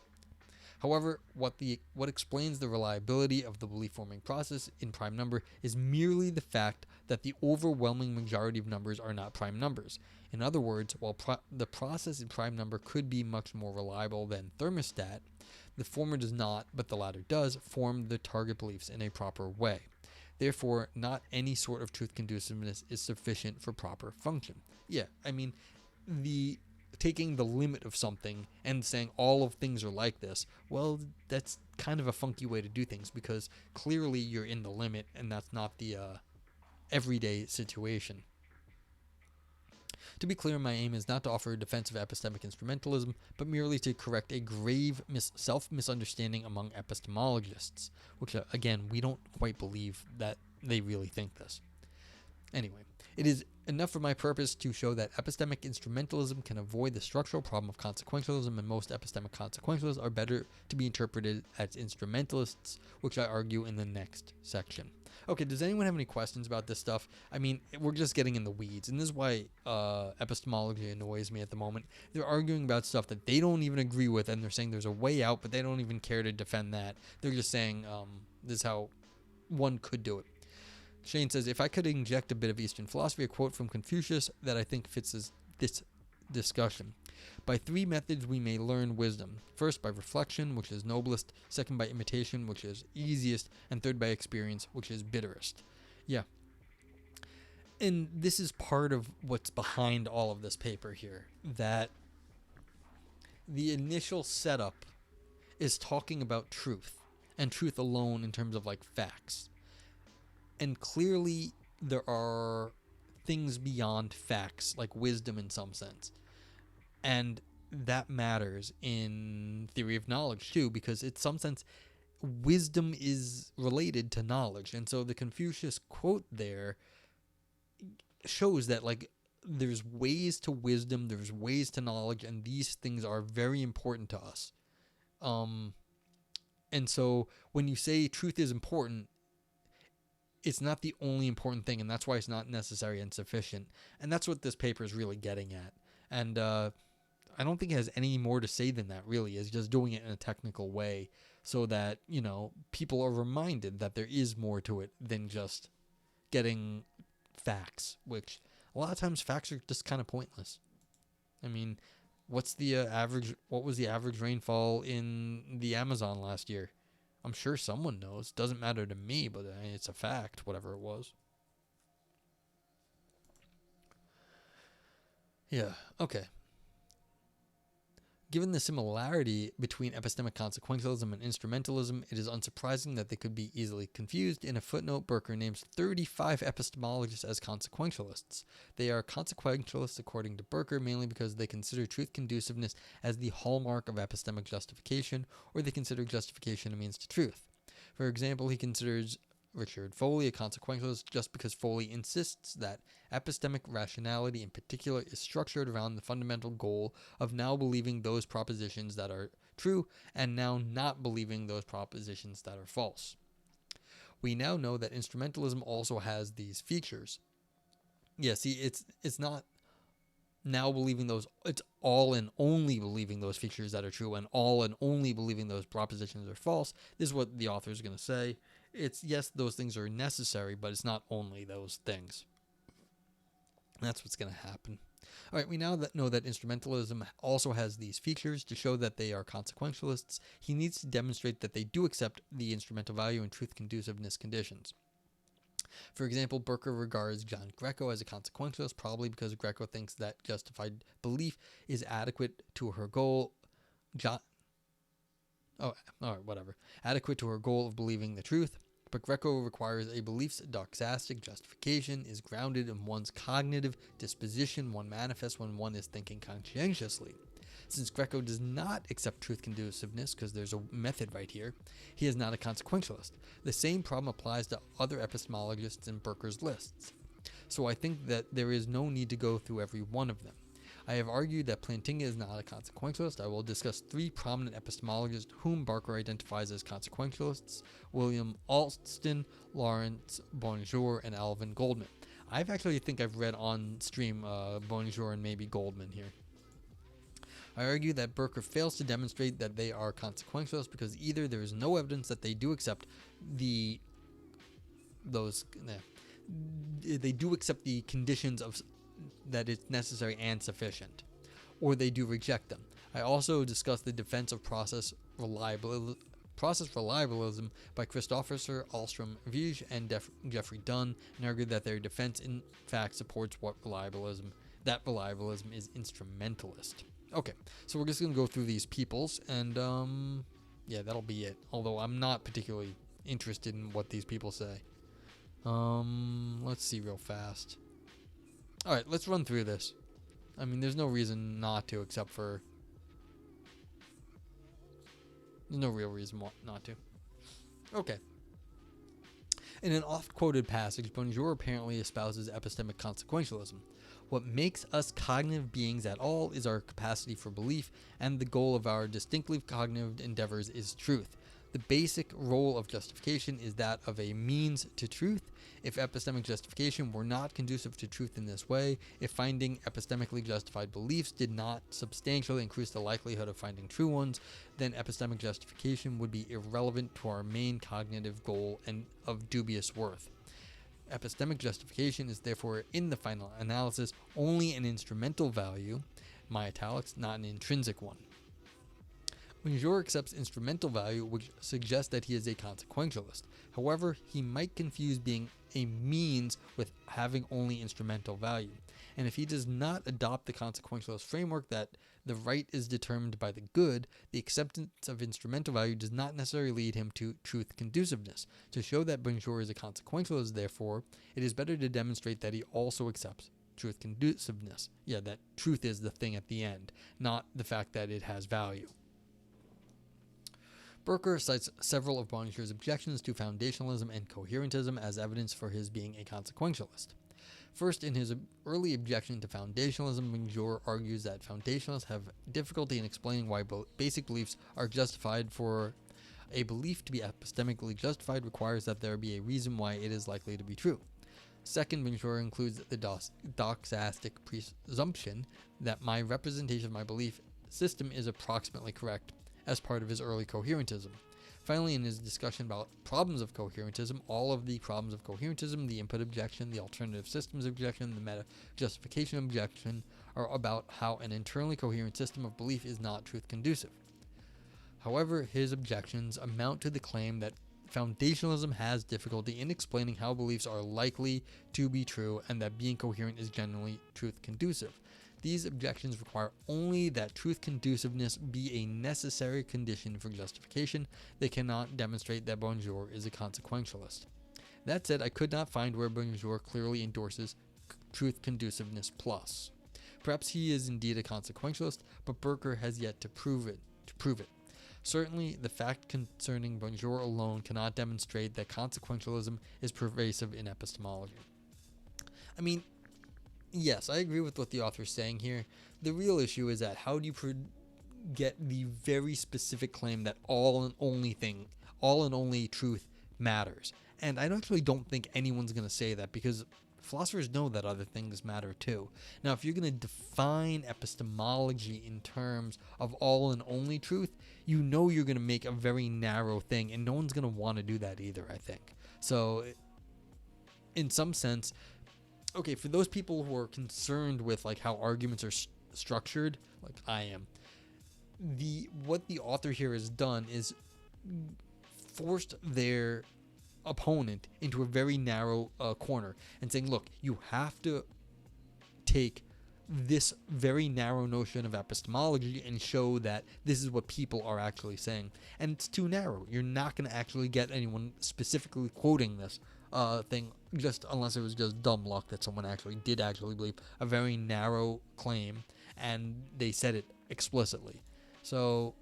However, what explains the reliability of the belief-forming process in prime number is merely the fact that the overwhelming majority of numbers are not prime numbers. In other words, while the process in prime number could be much more reliable than thermostat, the former does not, but the latter does, form the target beliefs in a proper way. Therefore, not any sort of truth conduciveness is sufficient for proper function. Yeah, I mean, taking the limit of something and saying all of things are like this, well, that's kind of a funky way to do things, because clearly you're in the limit and that's not the everyday situation. To be clear, my aim is not to offer a defense of epistemic instrumentalism, but merely to correct a grave self-misunderstanding among epistemologists, which, again, we don't quite believe that they really think this. Anyway, it is enough for my purpose to show that epistemic instrumentalism can avoid the structural problem of consequentialism, and most epistemic consequentialists are better to be interpreted as instrumentalists, which I argue in the next section. Okay, does anyone have any questions about this stuff? I mean, we're just getting in the weeds, and this is why epistemology annoys me at the moment. They're arguing about stuff that they don't even agree with, and they're saying there's a way out, but they don't even care to defend that. They're just saying this is how one could do it. Shane says, if I could inject a bit of Eastern philosophy, a quote from Confucius that I think fits this discussion. By three methods we may learn wisdom. First, by reflection, which is noblest. Second, by imitation, which is easiest. And third, by experience, which is bitterest. Yeah. And this is part of what's behind all of this paper here. That the initial setup is talking about truth. And truth alone in terms of like facts. And clearly there are things beyond facts, like wisdom in some sense. And that matters in theory of knowledge too, because in some sense, wisdom is related to knowledge. And so the Confucius quote there shows that like there's ways to wisdom, there's ways to knowledge, and these things are very important to us. And so when you say truth is important, it's not the only important thing, and that's why it's not necessary and sufficient. And that's what this paper is really getting at. And I don't think it has any more to say than that, really. It's just doing it in a technical way. so that, people are reminded that there is more to it than just getting facts, which a lot of times facts are just kind of pointless. I mean, what was the average rainfall in the Amazon last year? I'm sure someone knows. Doesn't matter to me, but it's a fact, whatever it was. Yeah, okay. Given the similarity between epistemic consequentialism and instrumentalism, it is unsurprising that they could be easily confused. In a footnote, Burker names 35 epistemologists as consequentialists. They are consequentialists according to Burker mainly because they consider truth conduciveness as the hallmark of epistemic justification, or they consider justification a means to truth. For example, he considers Richard Foley a consequentialist just because Foley insists that epistemic rationality in particular is structured around the fundamental goal of now believing those propositions that are true and now not believing those propositions that are false. We now know that instrumentalism also has these features. Yeah, see, it's not now believing those, it's all and only believing those features that are true and all and only believing those propositions are false. This is what the author is going to say. It's, yes, those things are necessary, but it's not only those things. That's what's going to happen. All right, we now know that instrumentalism also has these features. To show that they are consequentialists, he needs to demonstrate that they do accept the instrumental value and truth conduciveness conditions. For example, Burker regards John Greco as a consequentialist, probably because Greco thinks that justified belief is adequate to her goal. Adequate to her goal of believing the truth. But Greco requires a belief's doxastic justification is grounded in one's cognitive disposition one manifests when one is thinking conscientiously. Since Greco does not accept truth conduciveness, because there's a method right here, he is not a consequentialist. The same problem applies to other epistemologists in Burker's lists. So I think that there is no need to go through every one of them. I have argued that Plantinga is not a consequentialist. I will discuss three prominent epistemologists whom Barker identifies as consequentialists: William Alston, Lawrence Bonjour, and Alvin Goldman. I think I've read on stream Bonjour and maybe Goldman here. I argue that Burker fails to demonstrate that they are consequentialists because either there is no evidence that they do accept the conditions of that it's necessary and sufficient, or they do reject them. I also discuss the defense of process reliabilism by Christopher Ahlstrom Vij and Jeffrey Dunn, and argue that their defense in fact supports reliabilism is instrumentalist. Okay, so we're just going to go through these peoples, and that'll be it. Although I'm not particularly interested in what these people say. Let's see real fast. All right, let's run through this. I mean, there's no reason not to, except for there's no real reason not to. Okay. In an oft-quoted passage, Bonjour apparently espouses epistemic consequentialism. What makes us cognitive beings at all is our capacity for belief, and the goal of our distinctly cognitive endeavors is truth. The basic role of justification is that of a means to truth. If epistemic justification were not conducive to truth in this way, if finding epistemically justified beliefs did not substantially increase the likelihood of finding true ones, then epistemic justification would be irrelevant to our main cognitive goal and of dubious worth. Epistemic justification is therefore, in the final analysis, only an instrumental value, my italics, not an intrinsic one. Bonjour accepts instrumental value, which suggests that he is a consequentialist. However, he might confuse being a means with having only instrumental value. And if he does not adopt the consequentialist framework that the right is determined by the good, the acceptance of instrumental value does not necessarily lead him to truth conduciveness. To show that Bonjour is a consequentialist, therefore, it is better to demonstrate that he also accepts truth conduciveness. Yeah, that truth is the thing at the end, not the fact that it has value. Burker cites several of Bonjour's objections to foundationalism and coherentism as evidence for his being a consequentialist. First, in his early objection to foundationalism, Bonjour argues that foundationalists have difficulty in explaining why basic beliefs are justified. For a belief to be epistemically justified requires that there be a reason why it is likely to be true. Second, Bonjour includes the doxastic presumption that my representation of my belief system is approximately correct, as part of his early coherentism. Finally, in his discussion about problems of coherentism, all of the problems of coherentism, the input objection, the alternative systems objection, the meta-justification objection, are about how an internally coherent system of belief is not truth-conducive. However, his objections amount to the claim that foundationalism has difficulty in explaining how beliefs are likely to be true and that being coherent is generally truth-conducive. These objections require only that truth-conduciveness be a necessary condition for justification. They cannot demonstrate that Bonjour is a consequentialist. That said, I could not find where Bonjour clearly endorses truth-conduciveness plus. Perhaps he is indeed a consequentialist, but Burker has yet to prove it. Certainly, the fact concerning Bonjour alone cannot demonstrate that consequentialism is pervasive in epistemology. I mean, yes, I agree with what the author is saying here. The real issue is that how do you get the very specific claim that all and only truth matters? And I actually don't think anyone's going to say that, because philosophers know that other things matter too. Now, if you're going to define epistemology in terms of all and only truth, you know you're going to make a very narrow thing, and no one's going to want to do that either, I think. So, in some sense, okay, for those people who are concerned with like how arguments are structured, like I am, what the author here has done is forced their opponent into a very narrow corner and saying, look, you have to take this very narrow notion of epistemology and show that this is what people are actually saying. And it's too narrow. You're not going to actually get anyone specifically quoting this thing, just unless it was just dumb luck that someone did believe a very narrow claim and they said it explicitly. So,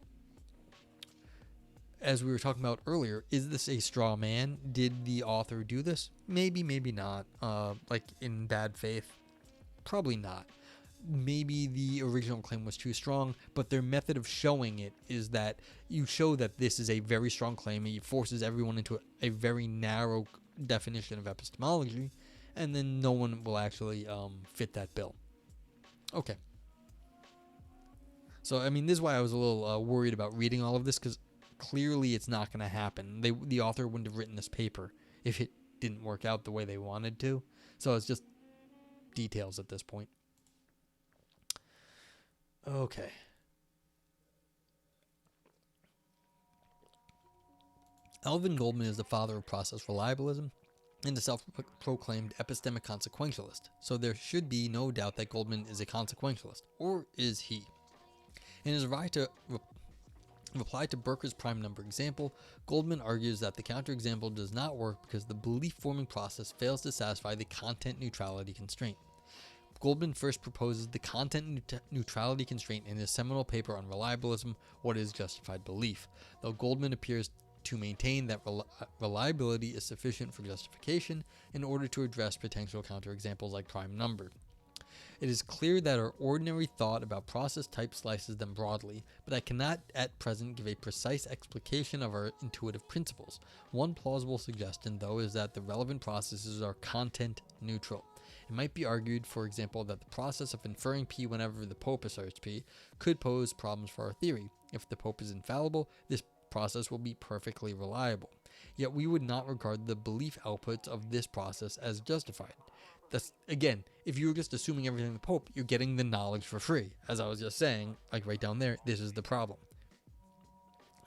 as we were talking about earlier, is this a straw man? Did the author do this? Maybe, maybe not. Like in bad faith? Probably not. Maybe the original claim was too strong, but their method of showing it is that you show that this is a very strong claim, and it forces everyone into a very narrow definition of epistemology, and then no one will actually fit that bill. Okay. So, I mean, this is why I was a little worried about reading all of this, because clearly it's not going to happen. The author wouldn't have written this paper if it didn't work out the way they wanted to. So it's just details at this point. Okay. Alvin Goldman is the father of process reliabilism and a self-proclaimed epistemic consequentialist, so there should be no doubt that Goldman is a consequentialist. Or is he? In his reply to Burker's prime number example, Goldman argues that the counterexample does not work because the belief-forming process fails to satisfy the content neutrality constraint. Goldman first proposes the content neutrality constraint in his seminal paper on reliabilism, What is Justified Belief, though Goldman appears to maintain that reliability is sufficient for justification in order to address potential counterexamples like prime number. It is clear that our ordinary thought about process type slices them broadly, but I cannot at present give a precise explication of our intuitive principles. One plausible suggestion, though, is that the relevant processes are content neutral. It might be argued, for example, that the process of inferring P whenever the Pope asserts P could pose problems for our theory. If the Pope is infallible, this process will be perfectly reliable. Yet we would not regard the belief outputs of this process as justified. That's, again, if you're just assuming everything the Pope, you're getting the knowledge for free. As I was just saying, like right down there, this is the problem.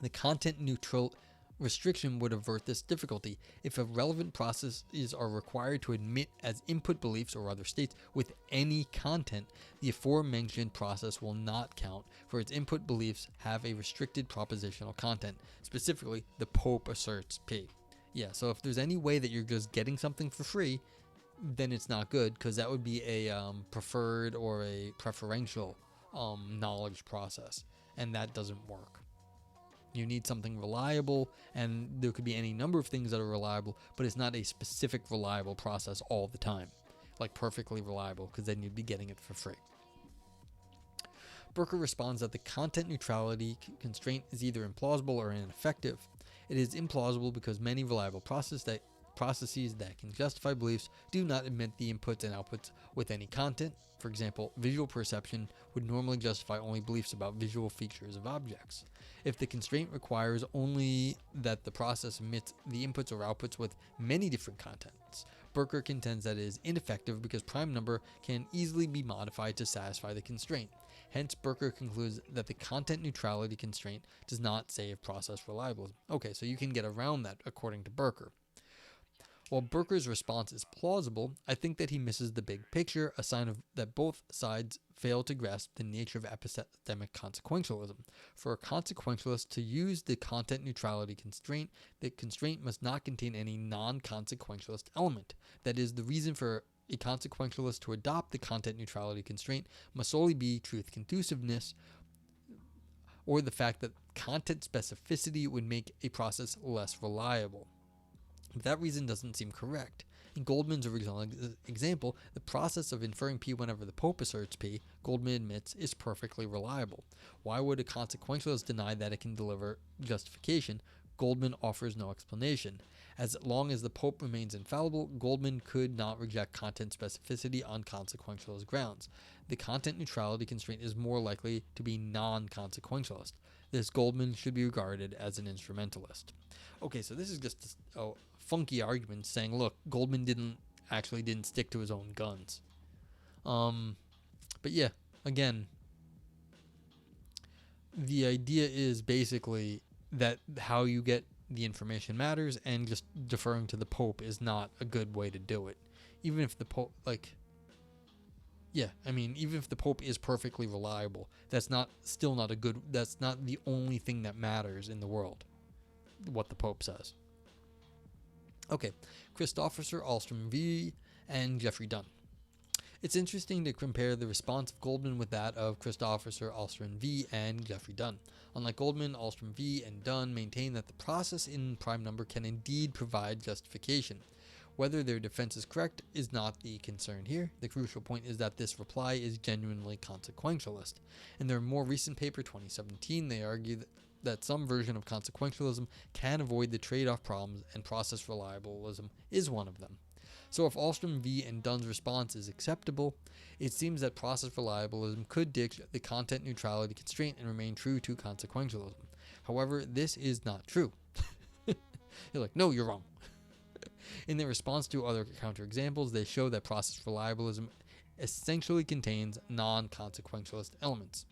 The content neutral restriction would avert this difficulty. If relevant processes are required to admit as input beliefs or other states with any content, the aforementioned process will not count, for its input beliefs have a restricted propositional content. Specifically, the Pope asserts P. Yeah, so if there's any way that you're just getting something for free, then it's not good, because that would be a preferred or a preferential knowledge process, and that doesn't work. You need something reliable, and there could be any number of things that are reliable, but it's not a specific reliable process all the time, like perfectly reliable, because then you'd be getting it for free. Burker responds that the content neutrality constraint is either implausible or ineffective. It is implausible because many reliable processes processes that can justify beliefs do not admit the inputs and outputs with any content. For example, visual perception would normally justify only beliefs about visual features of objects. If the constraint requires only that the process emits the inputs or outputs with many different contents, Burker contends that it is ineffective because prime number can easily be modified to satisfy the constraint. Hence, Burker concludes that the content neutrality constraint does not save process reliabilism. Okay, so you can get around that according to Burker. While Burker's response is plausible, I think that he misses the big picture, a sign of that both sides fail to grasp the nature of epistemic consequentialism. For a consequentialist to use the content neutrality constraint, the constraint must not contain any non-consequentialist element. That is, the reason for a consequentialist to adopt the content neutrality constraint must solely be truth conduciveness, or the fact that content specificity would make a process less reliable. But that reason doesn't seem correct. In Goldman's original example, the process of inferring P whenever the Pope asserts P, Goldman admits, is perfectly reliable. Why would a consequentialist deny that it can deliver justification? Goldman offers no explanation. As long as the Pope remains infallible, Goldman could not reject content specificity on consequentialist grounds. The content neutrality constraint is more likely to be non-consequentialist. This Goldman should be regarded as an instrumentalist. Okay, so this is just a funky argument saying, look, Goldman didn't stick to his own guns. But yeah, again, the idea is basically that how you get the information matters, and just deferring to the Pope is not a good way to do it. Even if the Pope, even if the Pope is perfectly reliable, that's not the only thing that matters in the world, what the Pope says. Okay, Christopher Ahlstrom V. and Jeffrey Dunn. It's interesting to compare the response of Goldman with that of Christopher Ahlstrom V. and Jeffrey Dunn. Unlike Goldman, Ahlstrom V. and Dunn maintain that the process in prime number can indeed provide justification. Whether their defense is correct is not the concern here. The crucial point is that this reply is genuinely consequentialist. In their more recent paper, 2017, they argue that some version of consequentialism can avoid the trade-off problems, and process reliabilism is one of them. So if Ahlstrom V. and Dunn's response is acceptable, it seems that process reliabilism could ditch the content neutrality constraint and remain true to consequentialism. However, this is not true. You're like, no, you're wrong. In their response to other counterexamples, they show that process reliabilism essentially contains non-consequentialist elements.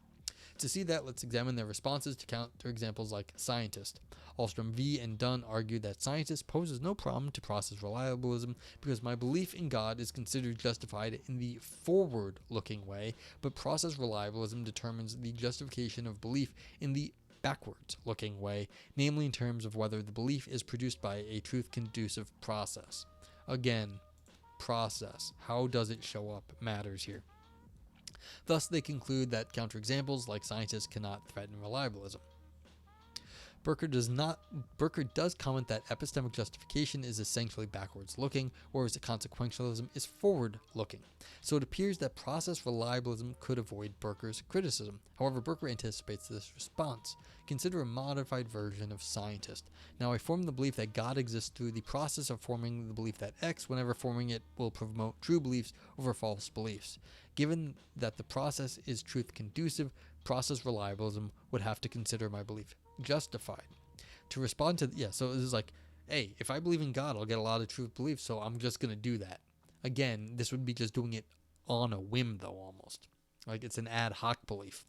To see that, let's examine their responses to counterexamples like scientist. Ahlstrom V. and Dunn argue that scientist poses no problem to process reliabilism because my belief in God is considered justified in the forward-looking way, but process reliabilism determines the justification of belief in the backwards-looking way, namely in terms of whether the belief is produced by a truth-conducive process. Again, process. How does it show up matters here. Thus, they conclude that counterexamples like scientists cannot threaten reliabilism. Burker does comment that epistemic justification is essentially backwards-looking, whereas consequentialism is forward-looking. So it appears that process reliabilism could avoid Burker's criticism. However, Burker anticipates this response. Consider a modified version of scientist. Now, I form the belief that God exists through the process of forming the belief that X, whenever forming it, will promote true beliefs over false beliefs. Given that the process is truth-conducive, process reliabilism would have to consider my belief justified. To respond to, so this is like, hey, if I believe in God, I'll get a lot of truth beliefs, so I'm just going to do that. Again, this would be just doing it on a whim, though, almost. Like, it's an ad hoc belief.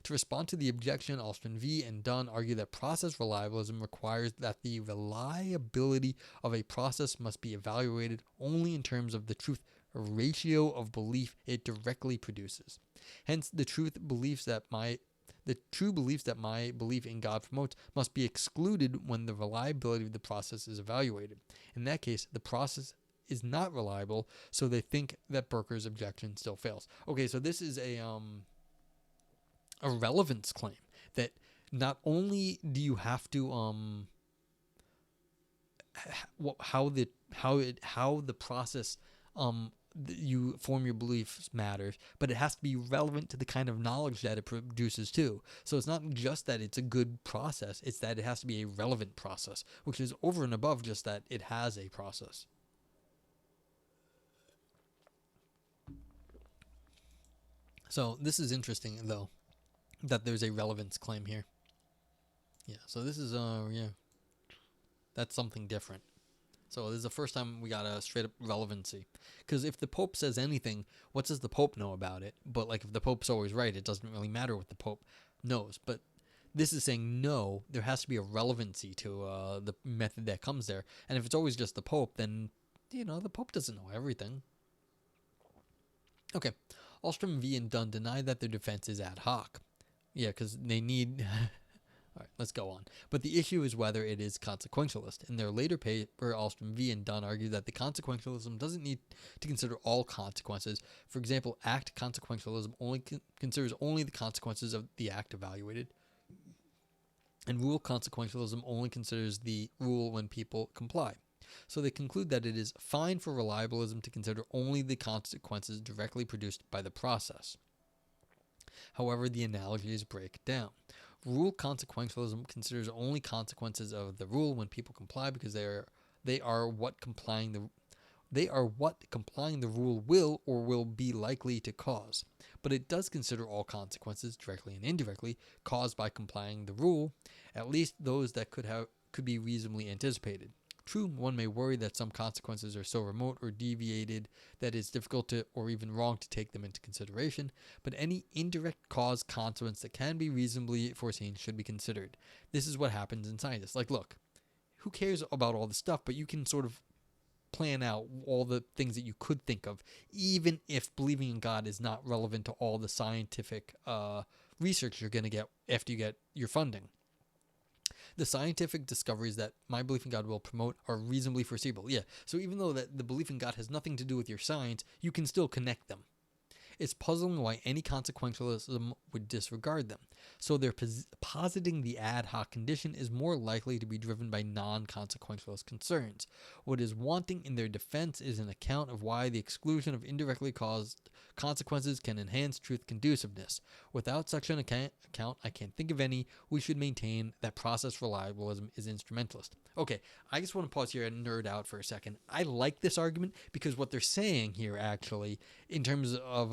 To respond to the objection, Ahlstrom V. and Dunn argue that process reliabilism requires that the reliability of a process must be evaluated only in terms of the truth ratio of belief it directly produces. Hence, the true beliefs that my belief in God promotes must be excluded when the reliability of the process is evaluated. In that case, the process is not reliable, so they think that Burker's objection still fails. Okay, so this is a relevance claim that not only do you have to how the process you form your beliefs matters, but it has to be relevant to the kind of knowledge that it produces too. So it's not just that it's a good process, it's that it has to be a relevant process, which is over and above just that it has a process. So this is interesting, though, that there's a relevance claim here. Yeah, so this is, that's something different. So this is the first time we got a straight up relevancy. Because if the Pope says anything, what does the Pope know about it? But like if the Pope's always right, it doesn't really matter what the Pope knows. But this is saying no, there has to be a relevancy to the method that comes there. And if it's always just the Pope, then, the Pope doesn't know everything. Okay, Alstrom, V, and Dunn deny that their defense is ad hoc. Yeah, because they need... All right, let's go on. But the issue is whether it is consequentialist. In their later paper, Alstrom, V, and Dunn argue that the consequentialism doesn't need to consider all consequences. For example, act consequentialism only considers only the consequences of the act evaluated. And rule consequentialism only considers the rule when people comply. So they conclude that it is fine for reliabilism to consider only the consequences directly produced by the process. However, the analogies break down. Rule consequentialism considers only consequences of the rule when people comply because they are what complying the rule will or will be likely to cause. But it does consider all consequences, directly and indirectly, caused by complying the rule, at least those that could be reasonably anticipated. True, one may worry that some consequences are so remote or deviated that it's difficult to, or even wrong to take them into consideration, but any indirect cause consequence that can be reasonably foreseen should be considered. This is what happens in scientists. Like, look, who cares about all this stuff, but you can sort of plan out all the things that you could think of, even if believing in God is not relevant to all the scientific research you're going to get after you get your funding. The scientific discoveries that my belief in God will promote are reasonably foreseeable. Yeah, so even though that the belief in God has nothing to do with your science, you can still connect them. It's puzzling why any consequentialism would disregard them. So they're positing the ad hoc condition is more likely to be driven by non-consequentialist concerns. What is wanting in their defense is an account of why the exclusion of indirectly caused consequences can enhance truth conduciveness. Without such an account, I can't think of any. We should maintain that process reliabilism is instrumentalist. Okay, I just want to pause here and nerd out for a second. I like this argument because what they're saying here, actually, in terms of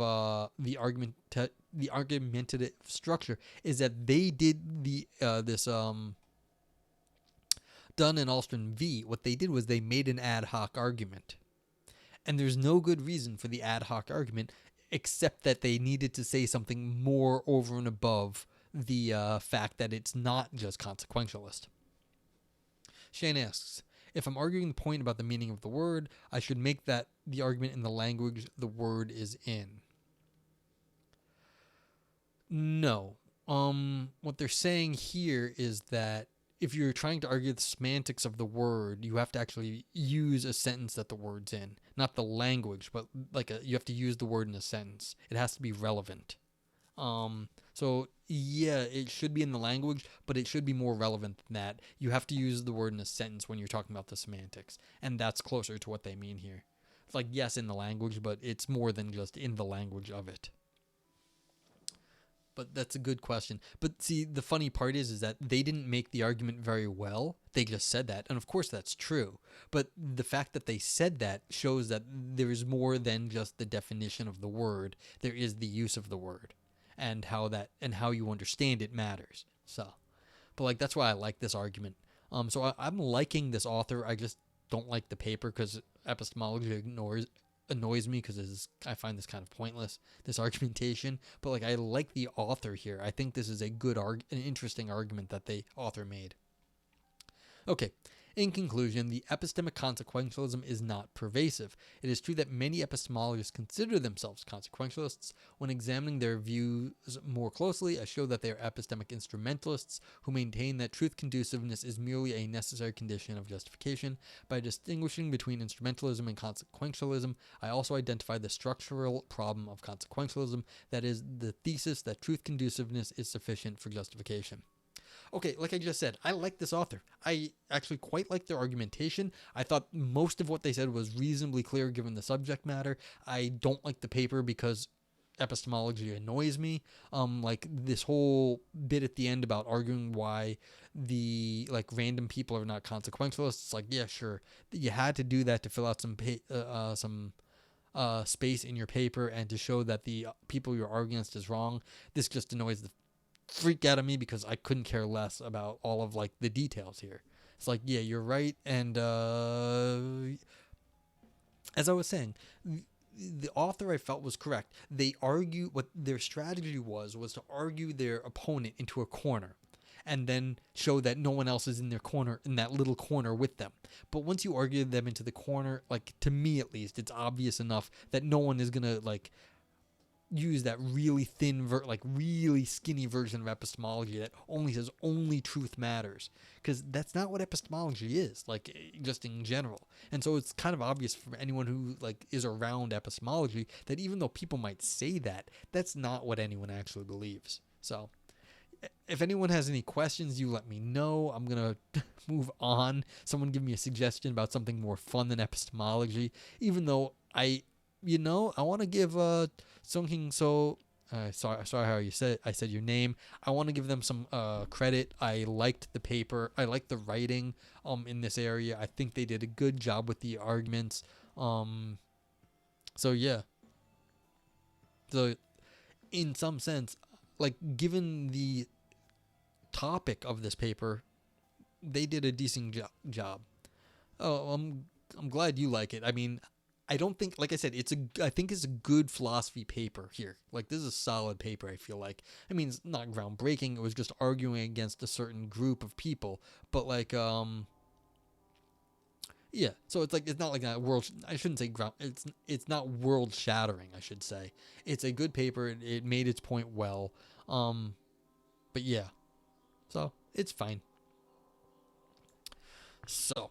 the argumentative structure, is that they did this Dunn and Alstrom V. What they did was they made an ad hoc argument, and there's no good reason for the ad hoc argument except that they needed to say something more over and above the fact that it's not just consequentialist. Shane asks, if I'm arguing the point about the meaning of the word, I should make that the argument in the language the word is in. No. What they're saying here is that if you're trying to argue the semantics of the word, you have to actually use a sentence that the word's in. Not the language, but you have to use the word in a sentence. It has to be relevant. So yeah, it should be in the language, but it should be more relevant than that. You have to use the word in a sentence when you're talking about the semantics, and that's closer to what they mean here. It's like, yes, in the language, but it's more than just in the language of it. But that's a good question. But see, the funny part is that they didn't make the argument very well. They just said that, and of course that's true. But the fact that they said that shows that there is more than just the definition of the word. There is the use of the word. And how you understand it matters. But that's why I like this argument. So I'm liking this author. I just don't like the paper because epistemology annoys me because I find this kind of pointless, this argumentation. But I like the author here. I think this is an interesting argument that the author made. Okay. In conclusion, the epistemic consequentialism is not pervasive. It is true that many epistemologists consider themselves consequentialists. When examining their views more closely, I show that they are epistemic instrumentalists who maintain that truth conduciveness is merely a necessary condition of justification. By distinguishing between instrumentalism and consequentialism, I also identify the structural problem of consequentialism, that is, the thesis that truth conduciveness is sufficient for justification. okay, like I just said, I like this author. I actually quite like their argumentation. I thought most of what they said was reasonably clear given the subject matter. I don't like the paper because epistemology annoys me. Like this whole bit at the end about arguing why the like random people are not consequentialists. It's like, yeah, sure, you had to do that to fill out some space in your paper and to show that the people you're arguing against is wrong. This just annoys the freak out of me because I couldn't care less about all of like the details here. It's like, yeah, you're right, and as I was saying, the author I felt was correct. They argue what their strategy was to argue their opponent into a corner and then show that no one else is in their corner, in that little corner with them. But once you argue them into the corner, like to me at least, it's obvious enough that no one is going to like use that really thin, like really skinny version of epistemology that only says only truth matters, because that's not what epistemology is, like just in general. And so it's kind of obvious for anyone who like is around epistemology that even though people might say that, that's not what anyone actually believes. So if anyone has any questions, you let me know. I'm gonna move on. Someone give me a suggestion about something more fun than epistemology, even though I want to give Tsung-Hsing, sorry how I said your name. I want to give them some credit. I liked the paper. I liked the writing in this area. I think they did a good job with the arguments. So yeah. So in some sense, like given the topic of this paper, they did a decent job. Oh, I'm glad you like it. I mean, I don't think, like I said, I think it's a good philosophy paper here. Like, this is a solid paper, I feel like. I mean, it's not groundbreaking. It was just arguing against a certain group of people. But, like, yeah. So it's like, it's not like a world, I shouldn't say it's not world shattering, I should say. It's a good paper. It made its point well. But yeah. So, it's fine. So,